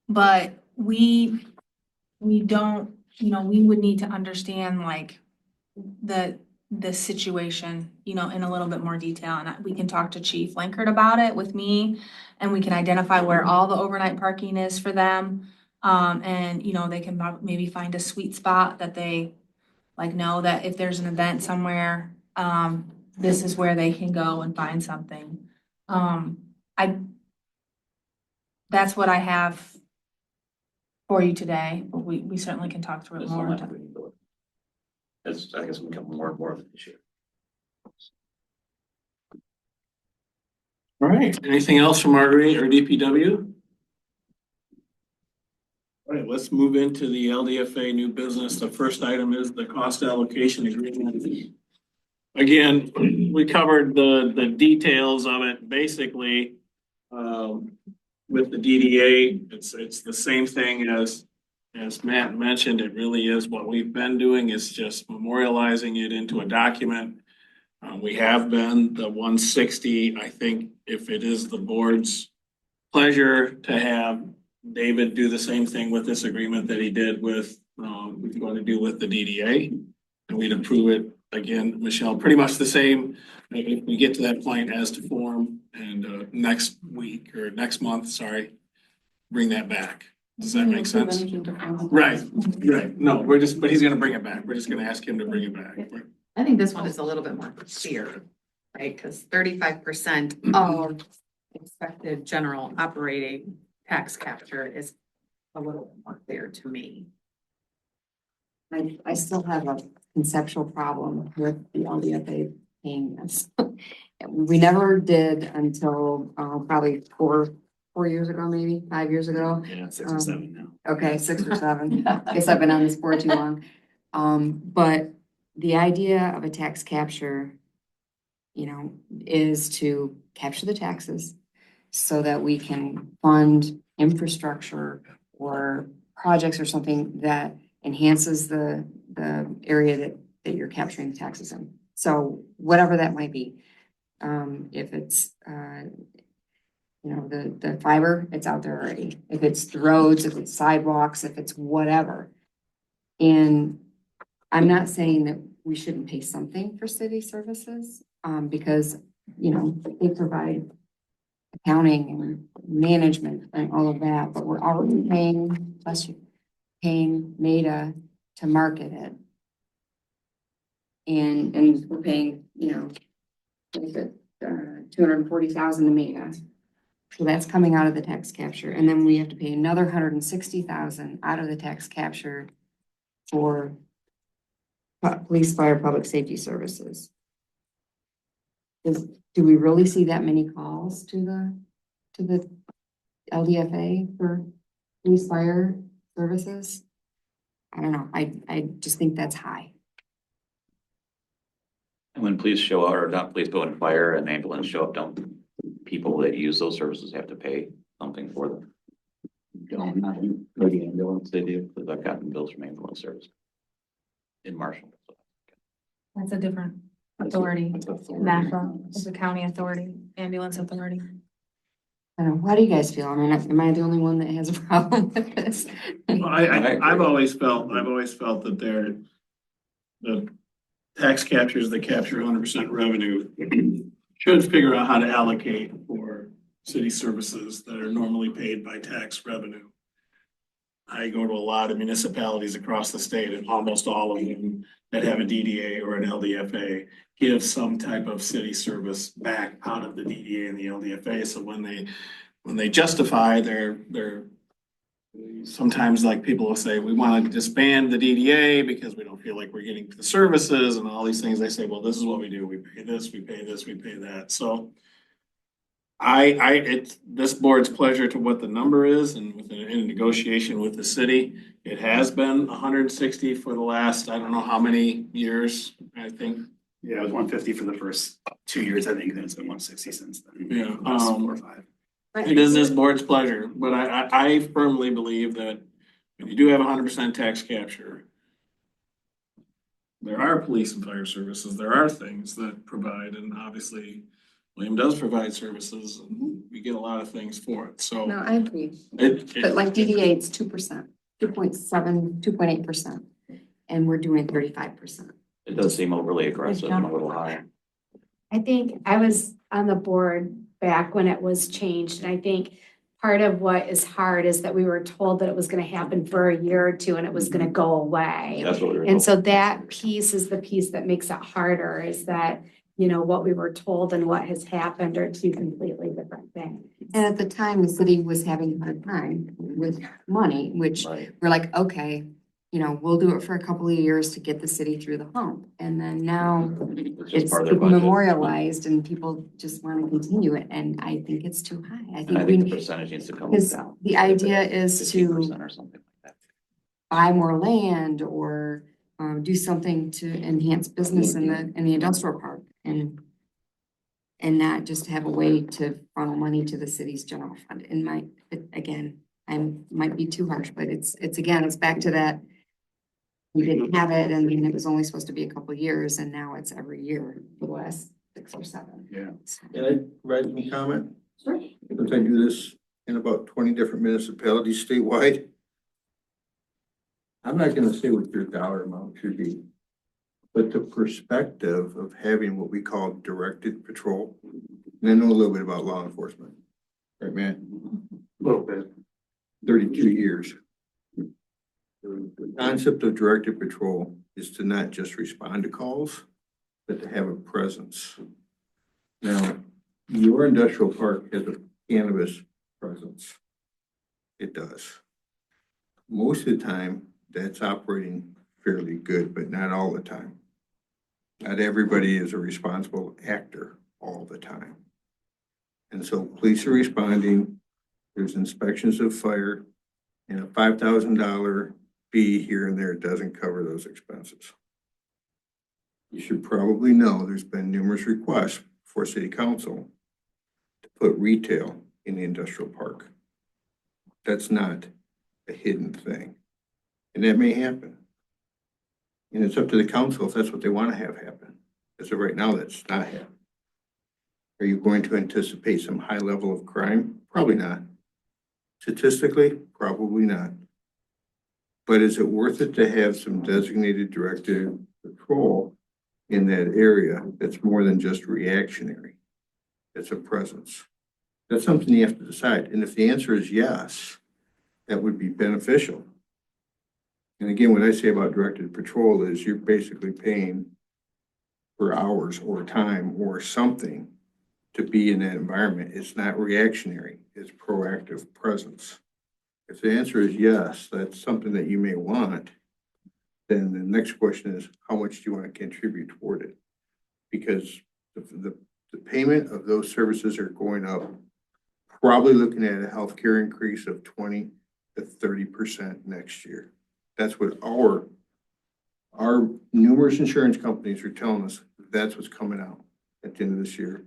But we don't, you know, we would need to understand like the situation, you know, in a little bit more detail. And we can talk to Chief Lankert about it with me, and we can identify where all the overnight parking is for them. And, you know, they can maybe find a sweet spot that they like know that if there's an event somewhere, this is where they can go and find something. That's what I have for you today, but we certainly can talk through it It's more. not like we can do it. It's, I guess, become more and more of an issue. All right, anything else from Marguerite or DPW? All right, let's move into the LDFA new business. The first item is the cost allocation agreement. Again, we covered the details of it. Basically, with the DDA, it's the same thing as Matt mentioned. It really is what we've been doing, is just memorializing it into a document. We have been the 160. I think if it is the board's pleasure to have David do the same thing with this agreement that he did with, we're going to do with the DDA, and we'd approve it again, Michelle, pretty much the same. If we get to that point as to form, and next week or next month, sorry, bring that back. Does that make sense? Right, right. No, but he's gonna bring it back. We're just gonna ask him to bring it back. I think this one is a little bit more clear, right? Because 35% of expected general operating tax capture is a little bit more clear to me. I still have a conceptual problem with the LDFA paying this. We never did until probably four years ago, maybe 5 years ago. Yeah, 6 or 7 now. Okay, 6 or 7. I guess I've been on this board too long. But the idea of a tax capture, you know, is to capture the taxes so that we can fund infrastructure or projects or something that enhances the area that you're capturing the taxes in. So whatever that might be. If it's, you know, the fiber, it's out there already. If it's the roads, if it's sidewalks, if it's whatever. And I'm not saying that we shouldn't pay something for city services, because, you know, they provide accounting and management and all of that, but we're already paying NADA to market it. And we're paying, you know, what is it, 240,000 to NADA. So that's coming out of the tax capture. And then we have to pay another 160,000 out of the tax capture for police, fire, public safety services. Do we really see that many calls to the LDFA for police, fire services? I don't know. I just think that's high. And when police show up, or not police, but when fire and ambulance show up, don't people that use those services have to pay something for them? Don't, not for the ambulance, they do, because I've gotten bills from ambulance service in Marshall. That's a different authority. NAFA is a county authority, ambulance authority. I don't know. How do you guys feel? I mean, am I the only one that has a problem with this? Well, I've always felt that the tax captures that capture 100% revenue should figure out how to allocate for city services that are normally paid by tax revenue. I go to a lot of municipalities across the state, and almost all of them that have a DDA or an LDFA give some type of city service back out of the DDA and the LDFA. So when they justify their sometimes, like, people will say, we want to disband the DDA because we don't feel like we're getting the services and all these things. They say, well, this is what we do. We pay this, we pay this, we pay that. So it's this board's pleasure to what the number is, and in a negotiation with the city, it has been 160 for the last, I don't know how many years, I think. Yeah, it was 150 for the first 2 years, I think, then it's been 160 since then. Yeah, Last 4 or 5. It is this board's pleasure, but I firmly believe that when you do have 100% tax capture, there are police and fire services, there are things that provide, and obviously William does provide services, and we get a lot of things for it, so. No, I agree. It, But like DDA, it's 2%, 2.7, 2.8%. And we're doing 35%. It does seem overly aggressive and a little high. I think I was on the board back when it was changed, and I think part of what is hard is that we were told that it was gonna happen for a year or two and it was gonna go away. That's what we were And told. so that piece is the piece that makes it harder, is that, you know, what we were told and what has happened are two completely different things. And at the time, the city was having a hard time with money, which Right. we're like, okay, you know, we'll do it for a couple of years to get the city through the hump. And then now It's just it's part of their budget. memorialized and people just want to continue it. And I think it's too high. I And I think think the we, percentage needs to come because down. the idea is to 15% or something like that. buy more land or do something to enhance business in the industrial park and not just have a way to funnel money to the city's general fund. In my, again, might be too harsh, but it's again, it's back to that. We didn't have it and then it was only supposed to be a couple of years and now it's every year for the last 6 or 7. Yeah. So- Can I provide some comment? Sure. Since I do this in about 20 different municipalities statewide. I'm not gonna say what your dollar amount should be, but the perspective of having what we call directed patrol, and I know a little bit about law enforcement, right, man? A little bit. 32 years. The concept of directed patrol is to not just respond to calls, but to have a presence. Now, your industrial park has a cannabis presence. It does. Most of the time, that's operating fairly good, but not all the time. Not everybody is a responsible actor all the time. And so police are responding, there's inspections of fire, and a $5,000 fee here and there doesn't cover those expenses. You should probably know there's been numerous requests for city council to put retail in the industrial park. That's not a hidden thing. And that may happen. And it's up to the council if that's what they want to have happen. As of right now, that's not happening. Are you going to anticipate some high level of crime? Probably not. Statistically, probably not. But is it worth it to have some designated directed patrol in that area that's more than just reactionary? It's a presence. That's something you have to decide. And if the answer is yes, that would be beneficial. And again, what I say about directed patrol is you're basically paying for hours or time or something to be in that environment. It's not reactionary, it's proactive presence. If the answer is yes, that's something that you may want, then the next question is, how much do you want to contribute toward it? Because the payment of those services are going up, probably looking at a healthcare increase of 20 to 30% next year. That's what our numerous insurance companies are telling us. That's what's coming out at the end of this year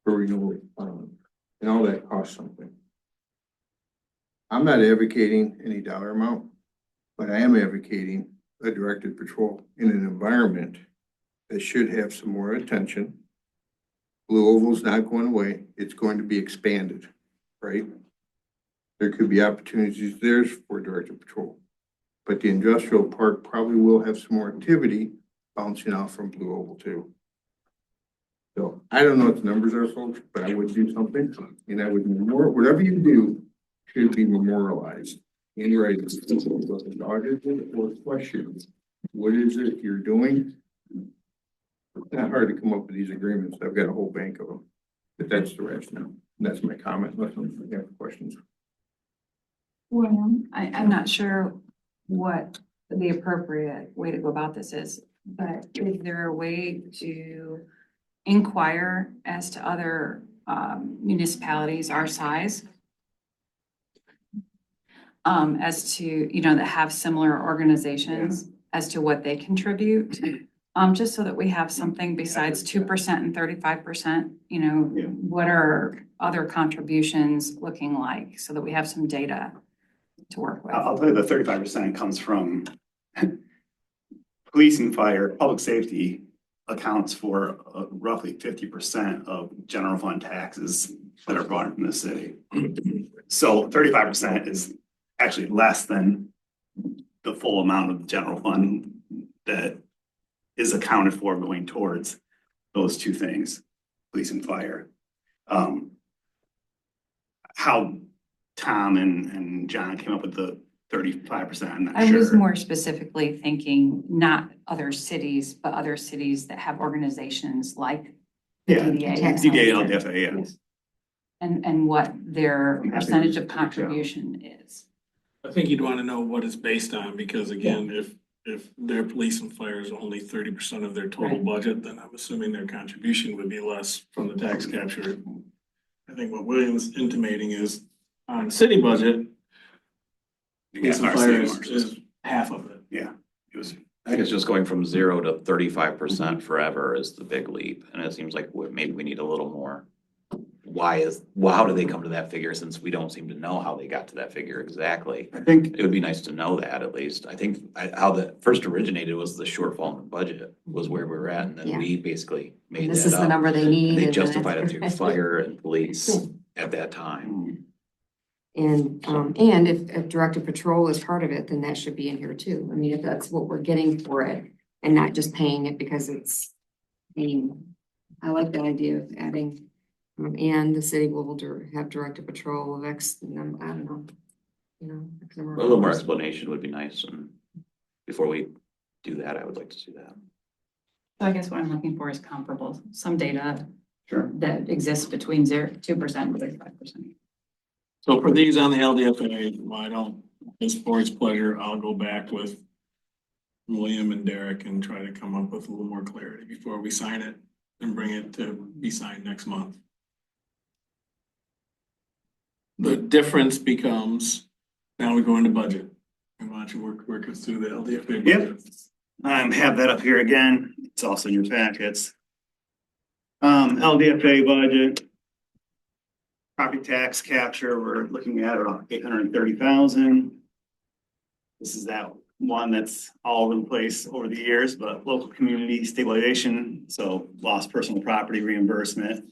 for renewal. And all that costs something. I'm not advocating any dollar amount, but I am advocating a directed patrol in an environment that should have some more attention. Blue Oval's not going away. It's going to be expanded, right? There could be opportunities there for directed patrol. But the industrial park probably will have some more activity bouncing off from Blue Oval too. So I don't know what the numbers are, folks, but I would do something, and I would whatever you do should be memorialized in writing. Audited or questioned. What is it you're doing? It's not hard to come up with these agreements. I've got a whole bank of them, but that's the rationale. That's my comment. Unless you have questions. Well, I'm not sure what the appropriate way to go about this is, but is there a way to inquire as to other municipalities our size? As to, you know, that have similar organizations as to what they contribute? Just so that we have something besides 2% and 35%, you know, Yeah. what are other contributions looking like? So that we have some data to work with. I'll tell you, the 35% comes from police and fire, public safety accounts for roughly 50% of general fund taxes that are brought in from the city. So 35% is actually less than the full amount of the general fund that is accounted for going towards those two things, police and fire. How Tom and John came up with the 35%, I'm not I was sure. more specifically thinking not other cities, but other cities that have organizations like the Yeah, DDA. DDA, LDFA, yeah. Yes. And what their I'm happy to percentage of reach out. contribution is. I think you'd want to know what it's based on, because again, if their police and fire is only 30% of their total Right. budget, then I'm assuming their contribution would be less from the tax capture. I think what William's intimating is on the city budget, police and our fire city is marshals. half of it. Yeah, it was, I think it's just going from 0 to 35% forever is the big leap. And it seems like maybe we need a little more. How did they come to that figure, since we don't seem to know how they got to that figure exactly? I think, It would be nice to know that at least. I think how the first originated was the shortfall in the budget was where we were at. And then Yeah. we basically made This that is the up. number they And need. they and then justified it that's- through fire and police at that time. And if directed patrol is part of it, then that should be in here too. I mean, if that's what we're getting for it and not just paying it because it's, I like the idea of adding, and the city will have directed patrol of X, I don't know. You know. X number of A little more hours. explanation would be nice. And before we do that, I would like to see that. So I guess what I'm looking for is comparable, some data sure. that exists between 2% and 35%. So for these on the LDFA, why don't, it's board's pleasure, I'll go back with William and Derek and try to come up with a little more clarity before we sign it and bring it to be signed next month. The difference becomes, now we go into budget. And why don't you work us through the LDFA? Yep. budget? Have that up here again. It's also in your packets. LDFA budget. Property tax capture, we're looking at around 830,000. This is that one that's all over the place over the years, but local community stabilization, so lost personal property reimbursement.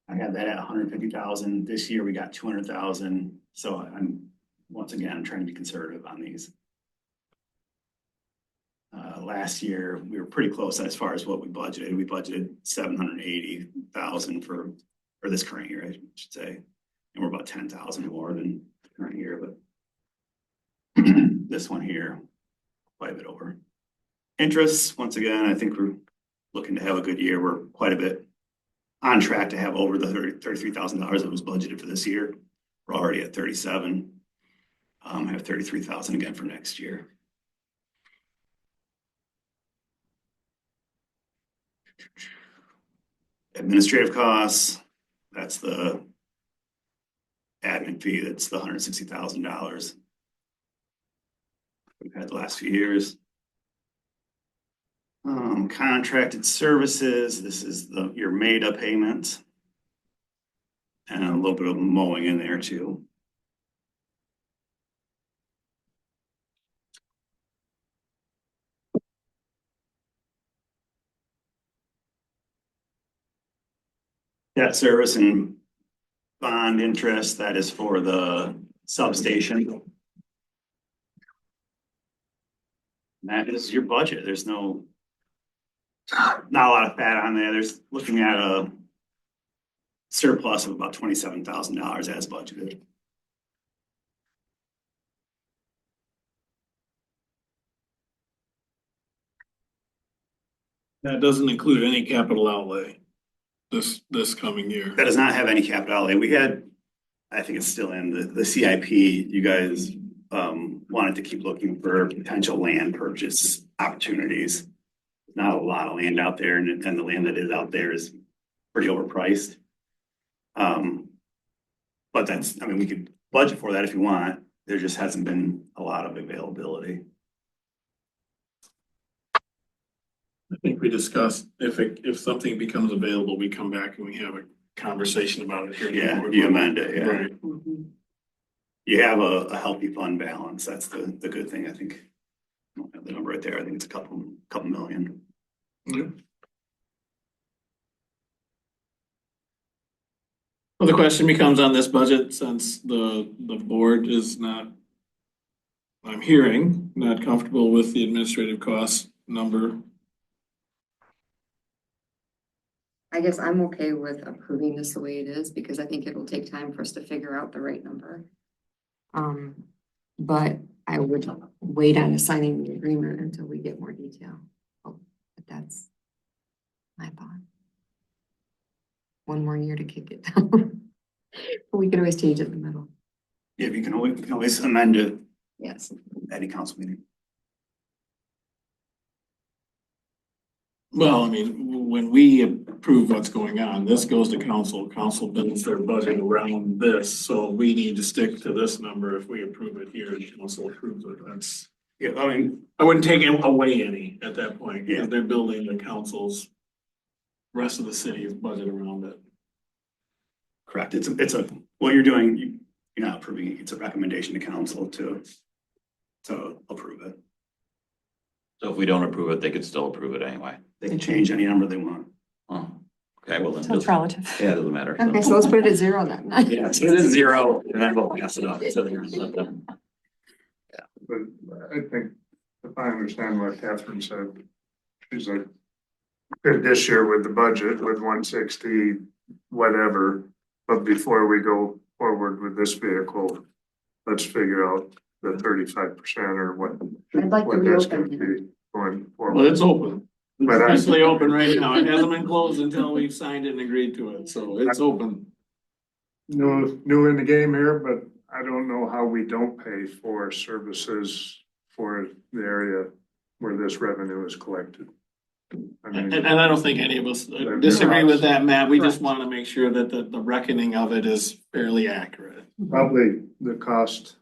I had that at 150,000. This year we got 200,000. So I'm, once again, trying to be conservative on these. Last year, we were pretty close as far as what we budgeted. We budgeted 780,000 for this current year, I should say. And we're about 10,000 more than the current year, but this one here, quite a bit over. Interest, once again, I think we're looking to have a good year. We're quite a bit on track to have over the $33,000 that was budgeted for this year. We're already at 37. Have 33,000 again for next year. Administrative costs, that's the admin fee, that's the $160,000 we've had the last few years. Contracted services, this is your MADA payment. And a little bit of mowing in there too. Debt service and bond interest, that is for the substation. That is your budget. There's not a lot of fat on there. There's looking at a surplus of about $27,000 as budgeted. That doesn't include any capital outlay this coming year. That does not have any capital outlay. We had, I think it's still in the CIP, you guys wanted to keep looking for potential land purchase opportunities. Not a lot of land out there, and the land that is out there is pretty overpriced. But that's, I mean, we could budget for that if you want. There just hasn't been a lot of availability. think we discussed, if something becomes available, we come back and we have a conversation about it here. Yeah, you amend it, yeah. Right. You have a healthy fund balance. That's the good thing, I think. I don't have the number right there. I think it's a couple million. Yeah. Well, the question becomes on this budget, since the board is not, I'm hearing, not comfortable with the administrative cost number. I guess I'm okay with approving this the way it is, because I think it'll take time for us to figure out the right number. But I would wait on assigning the agreement until we get more detail. Oh, but that's my thought. One more year to kick it down. But we could always change it in the middle. Yeah, we can always amend it Yes. at any council meeting. Well, I mean, when we approve what's going on, this goes to council, council builds their budget around this, so we need to stick to this number if we approve it here, and council approves it, that's. Yeah, I mean, I wouldn't take away any at that point, Yeah. because they're building the council's rest of the city's budget around it. correct. It's what you're doing, you're not approving it. It's a recommendation to council to approve it. So if we don't approve it, they could still approve it anyway. They can change any number they want. Oh, okay, well then. So it's relative. Yeah, it doesn't matter. Okay, so let's put it at 0 then. Yeah, so it is 0, and then we'll pass it up. So there's something. But I think, if I understand what Catherine said, she's like, good this year with the budget with 160, whatever. But before we go forward with this vehicle, let's figure out the 35% or what. I'd like to what that's gonna reopen it. be going Well, forward. it's open. It's But I- officially open right now. It hasn't been closed until we've signed it and agreed to it, so it's open. New in the game here, but I don't know how we don't pay for services for the area where this revenue is collected. I And, mean, and I don't think any of us disagree with that, Matt. We just want to make sure that the reckoning of it is fairly accurate. probably the cost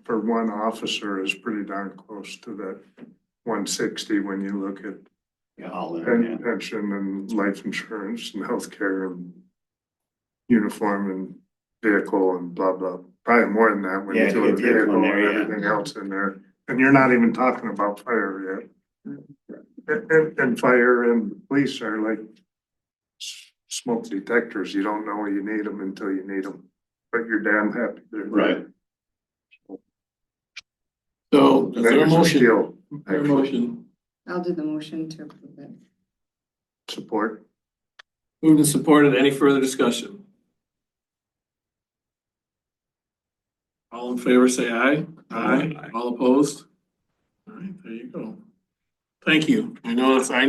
for one officer is pretty darn close to that 160 when you look at Yeah, all there, yeah. pension and life insurance and healthcare and uniform and vehicle and blah, blah. Probably more than that when Yeah, you throw you the get vehicle vehicle in and there, yeah. everything else in there. And you're not even talking about fire yet. And fire and police are like smoke detectors. You don't know you need them until you need them, but you're damn happy they're there. Right. So, is That there a is a motion? skill, Is there a actually. motion? I'll do the motion to approve it. Support. Moved and supported. Any further discussion? All in favor, say aye. Aye. All opposed? All right, there you go. Thank you. I know it's, I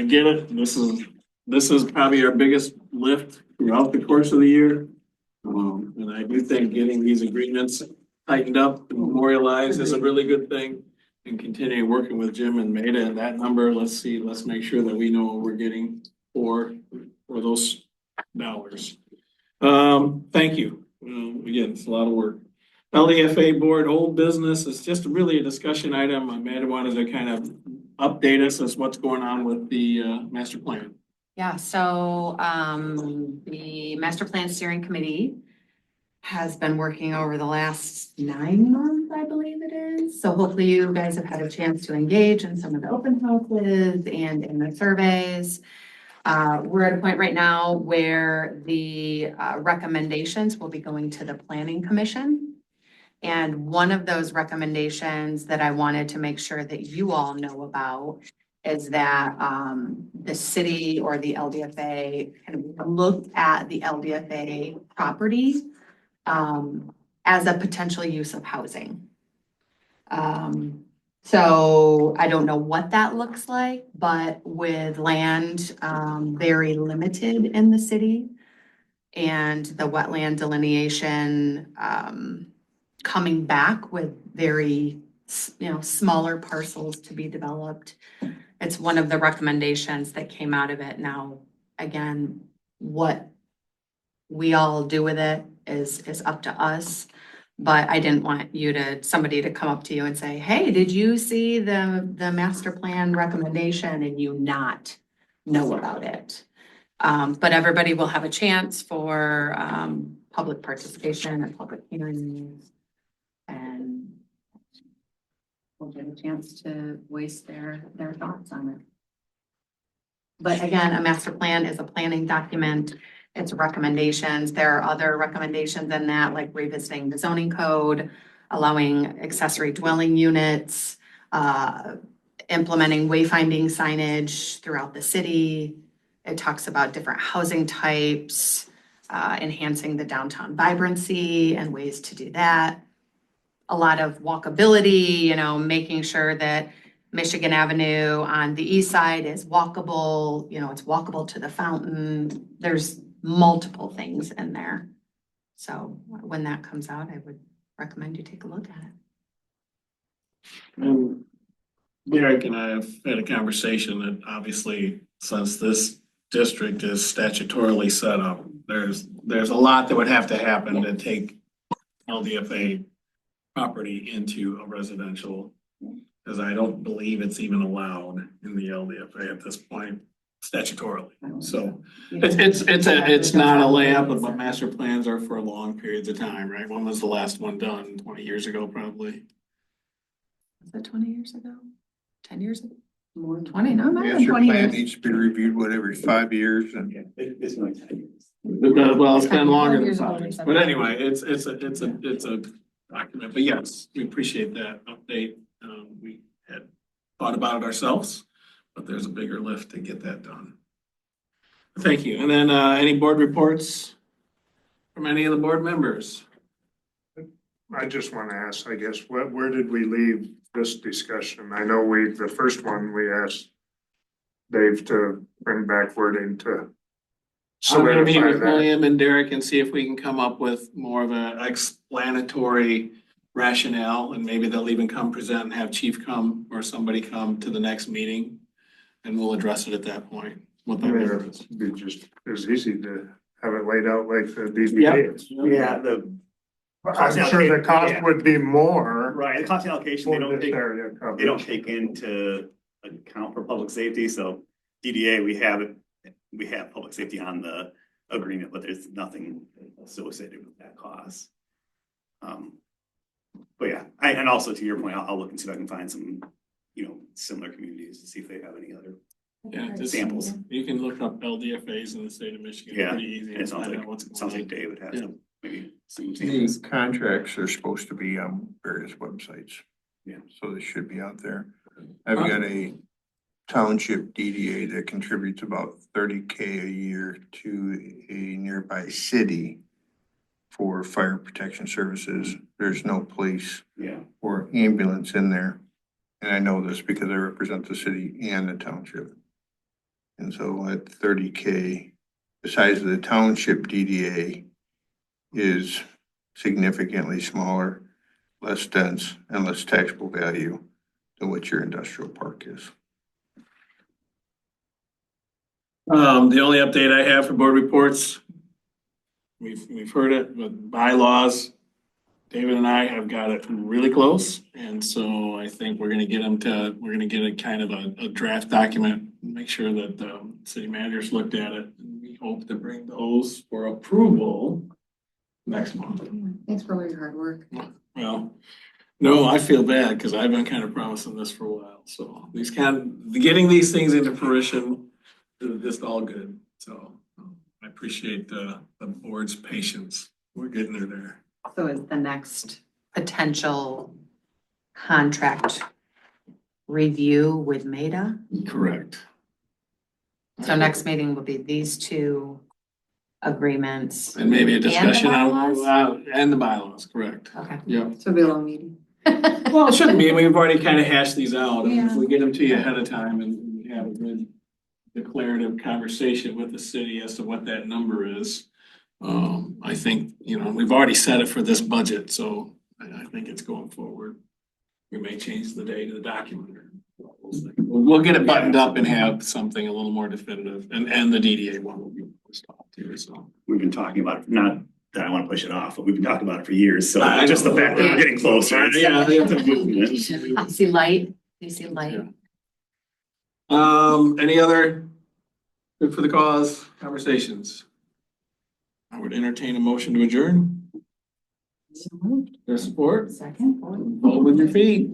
get it. This is probably our biggest lift throughout the course of the year. And I do think getting these agreements tightened up and memorialized is a really good thing. And continuing working with Jim and Maida and that number, let's make sure that we know what we're getting for those dollars. Thank you. Again, it's a lot of work. LDFA board, old business, is just really a discussion item. Amanda wanted to kind of update us as what's going on with the master plan. Yeah, so the master plan steering committee has been working over the last 9 months, I believe it is. So hopefully you guys have had a chance to engage in some of the open houses and in the surveys. We're at a point right now where the recommendations will be going to the planning commission. And one of those recommendations that I wanted to make sure that you all know about is that the city or the LDFA kind of looked at the LDFA property as a potential use of housing. So I don't know what that looks like, but with land very limited in the city and the wetland delineation coming back with very, smaller parcels to be developed. It's one of the recommendations that came out of it. Now, again, what we all do with it is up to us. But I didn't want somebody to come up to you and say, hey, did you see the master plan recommendation and you not know about it? But everybody will have a chance for, public participation and public hearings. And we'll get a chance to voice their thoughts on it. But again, a master plan is a planning document. It's recommendations. There are other recommendations in that, like revisiting the zoning code, allowing accessory dwelling units, implementing wayfinding signage throughout the city. It talks about different housing types, enhancing the downtown vibrancy and ways to do that. A lot of walkability, making sure that Michigan Avenue on the east side is walkable, it's walkable to the fountain. There's multiple things in there. So when that comes out, I would recommend you take a look at it. And Derek and I have had a conversation that obviously, since this district is statutorily set up, there's a lot that would have to happen to take LDFA property into a residential, because I don't believe it's even allowed in the LDFA at this point statutorily. So it's not a layup, but master plans are for long periods of time, right? When was the last one done? 20 years ago, probably. Was it 20 years ago? 10 years ago? More than 20, no, not even Master 20 plan years. needs to be reviewed, every 5 years and. Yeah, it's been like 10 years. Well, it's been longer than Years ago, 5 years, they but said. anyway, it's a document, but yes, we appreciate that update. We had thought about it ourselves, but there's a bigger lift to get that done. Thank you. And then, any board reports from any of the board members? I just want to ask, I guess, where did we leave this discussion? I know the first one, we asked Dave to bring back wording to I'm gonna meet solidify with that. William and Derek and see if we can come up with more of an explanatory rationale, and maybe they'll even come present and have chief come or somebody come to the next meeting. And we'll address it at that point. What I that mean, is. it'd be just as easy to have it laid out like the DDA is. Yeah, I'm sure the cost would be more right, the cost allocation, for this area coverage. they don't take into account for public safety, so DDA, we have public safety on the agreement, but there's nothing associated with that cost. But yeah, and also to your point, I'll look and see if I can find some, similar communities to see if they have any other Yeah, just, samples. you can look up LDFAs in the state of Michigan, Yeah, pretty easy. And to it sounds find like, out what's it sounds going like David has Yeah. some, maybe some These examples. contracts are supposed to be on various websites. Yeah. So they should be out there. I've got a township DDA that contributes about 30K a year to a nearby city for fire protection services. There's no police Yeah, or ambulance in there. And I know this because I represent the city and the township. And so at 30K, the size of the township DDA is significantly smaller, less dense, and less taxable value than what your industrial park is. The only update I have for board reports, we've heard it with bylaws. David and I have got it really close, and so I think we're gonna get a kind of a draft document, make sure that the city managers looked at it, and we hope to bring those for approval next month. Thanks for all your hard work. Well, no, I feel bad, because I've been kind of promising this for a while, so getting these things into fruition is just all good, so I appreciate the board's patience. We're getting there. So is the next potential contract review with Meta? Correct. So next meeting will be these two agreements. And maybe a discussion on, bylaws? and the bylaws, correct. Okay. Yeah. So it'll be a long meeting. Well, it shouldn't be. We've already kind of hashed these out. And if Yeah. we get them to you ahead of time and we have a good declarative conversation with the city as to what that number is. I think, we've already set it for this budget, so I think it's going forward. We may change the date of the document. We'll get it buttoned up and have something a little more definitive, and the DDA one will be pushed off too, so. we've been talking about not that I wanna push it off, but we've been talking about it for years, so I just the know. fact that we're getting closer. Yeah, it's a movement. See light? You see light? Any other good for the cause conversations? I would entertain a motion to adjourn. Their support, Second. vote with your feet.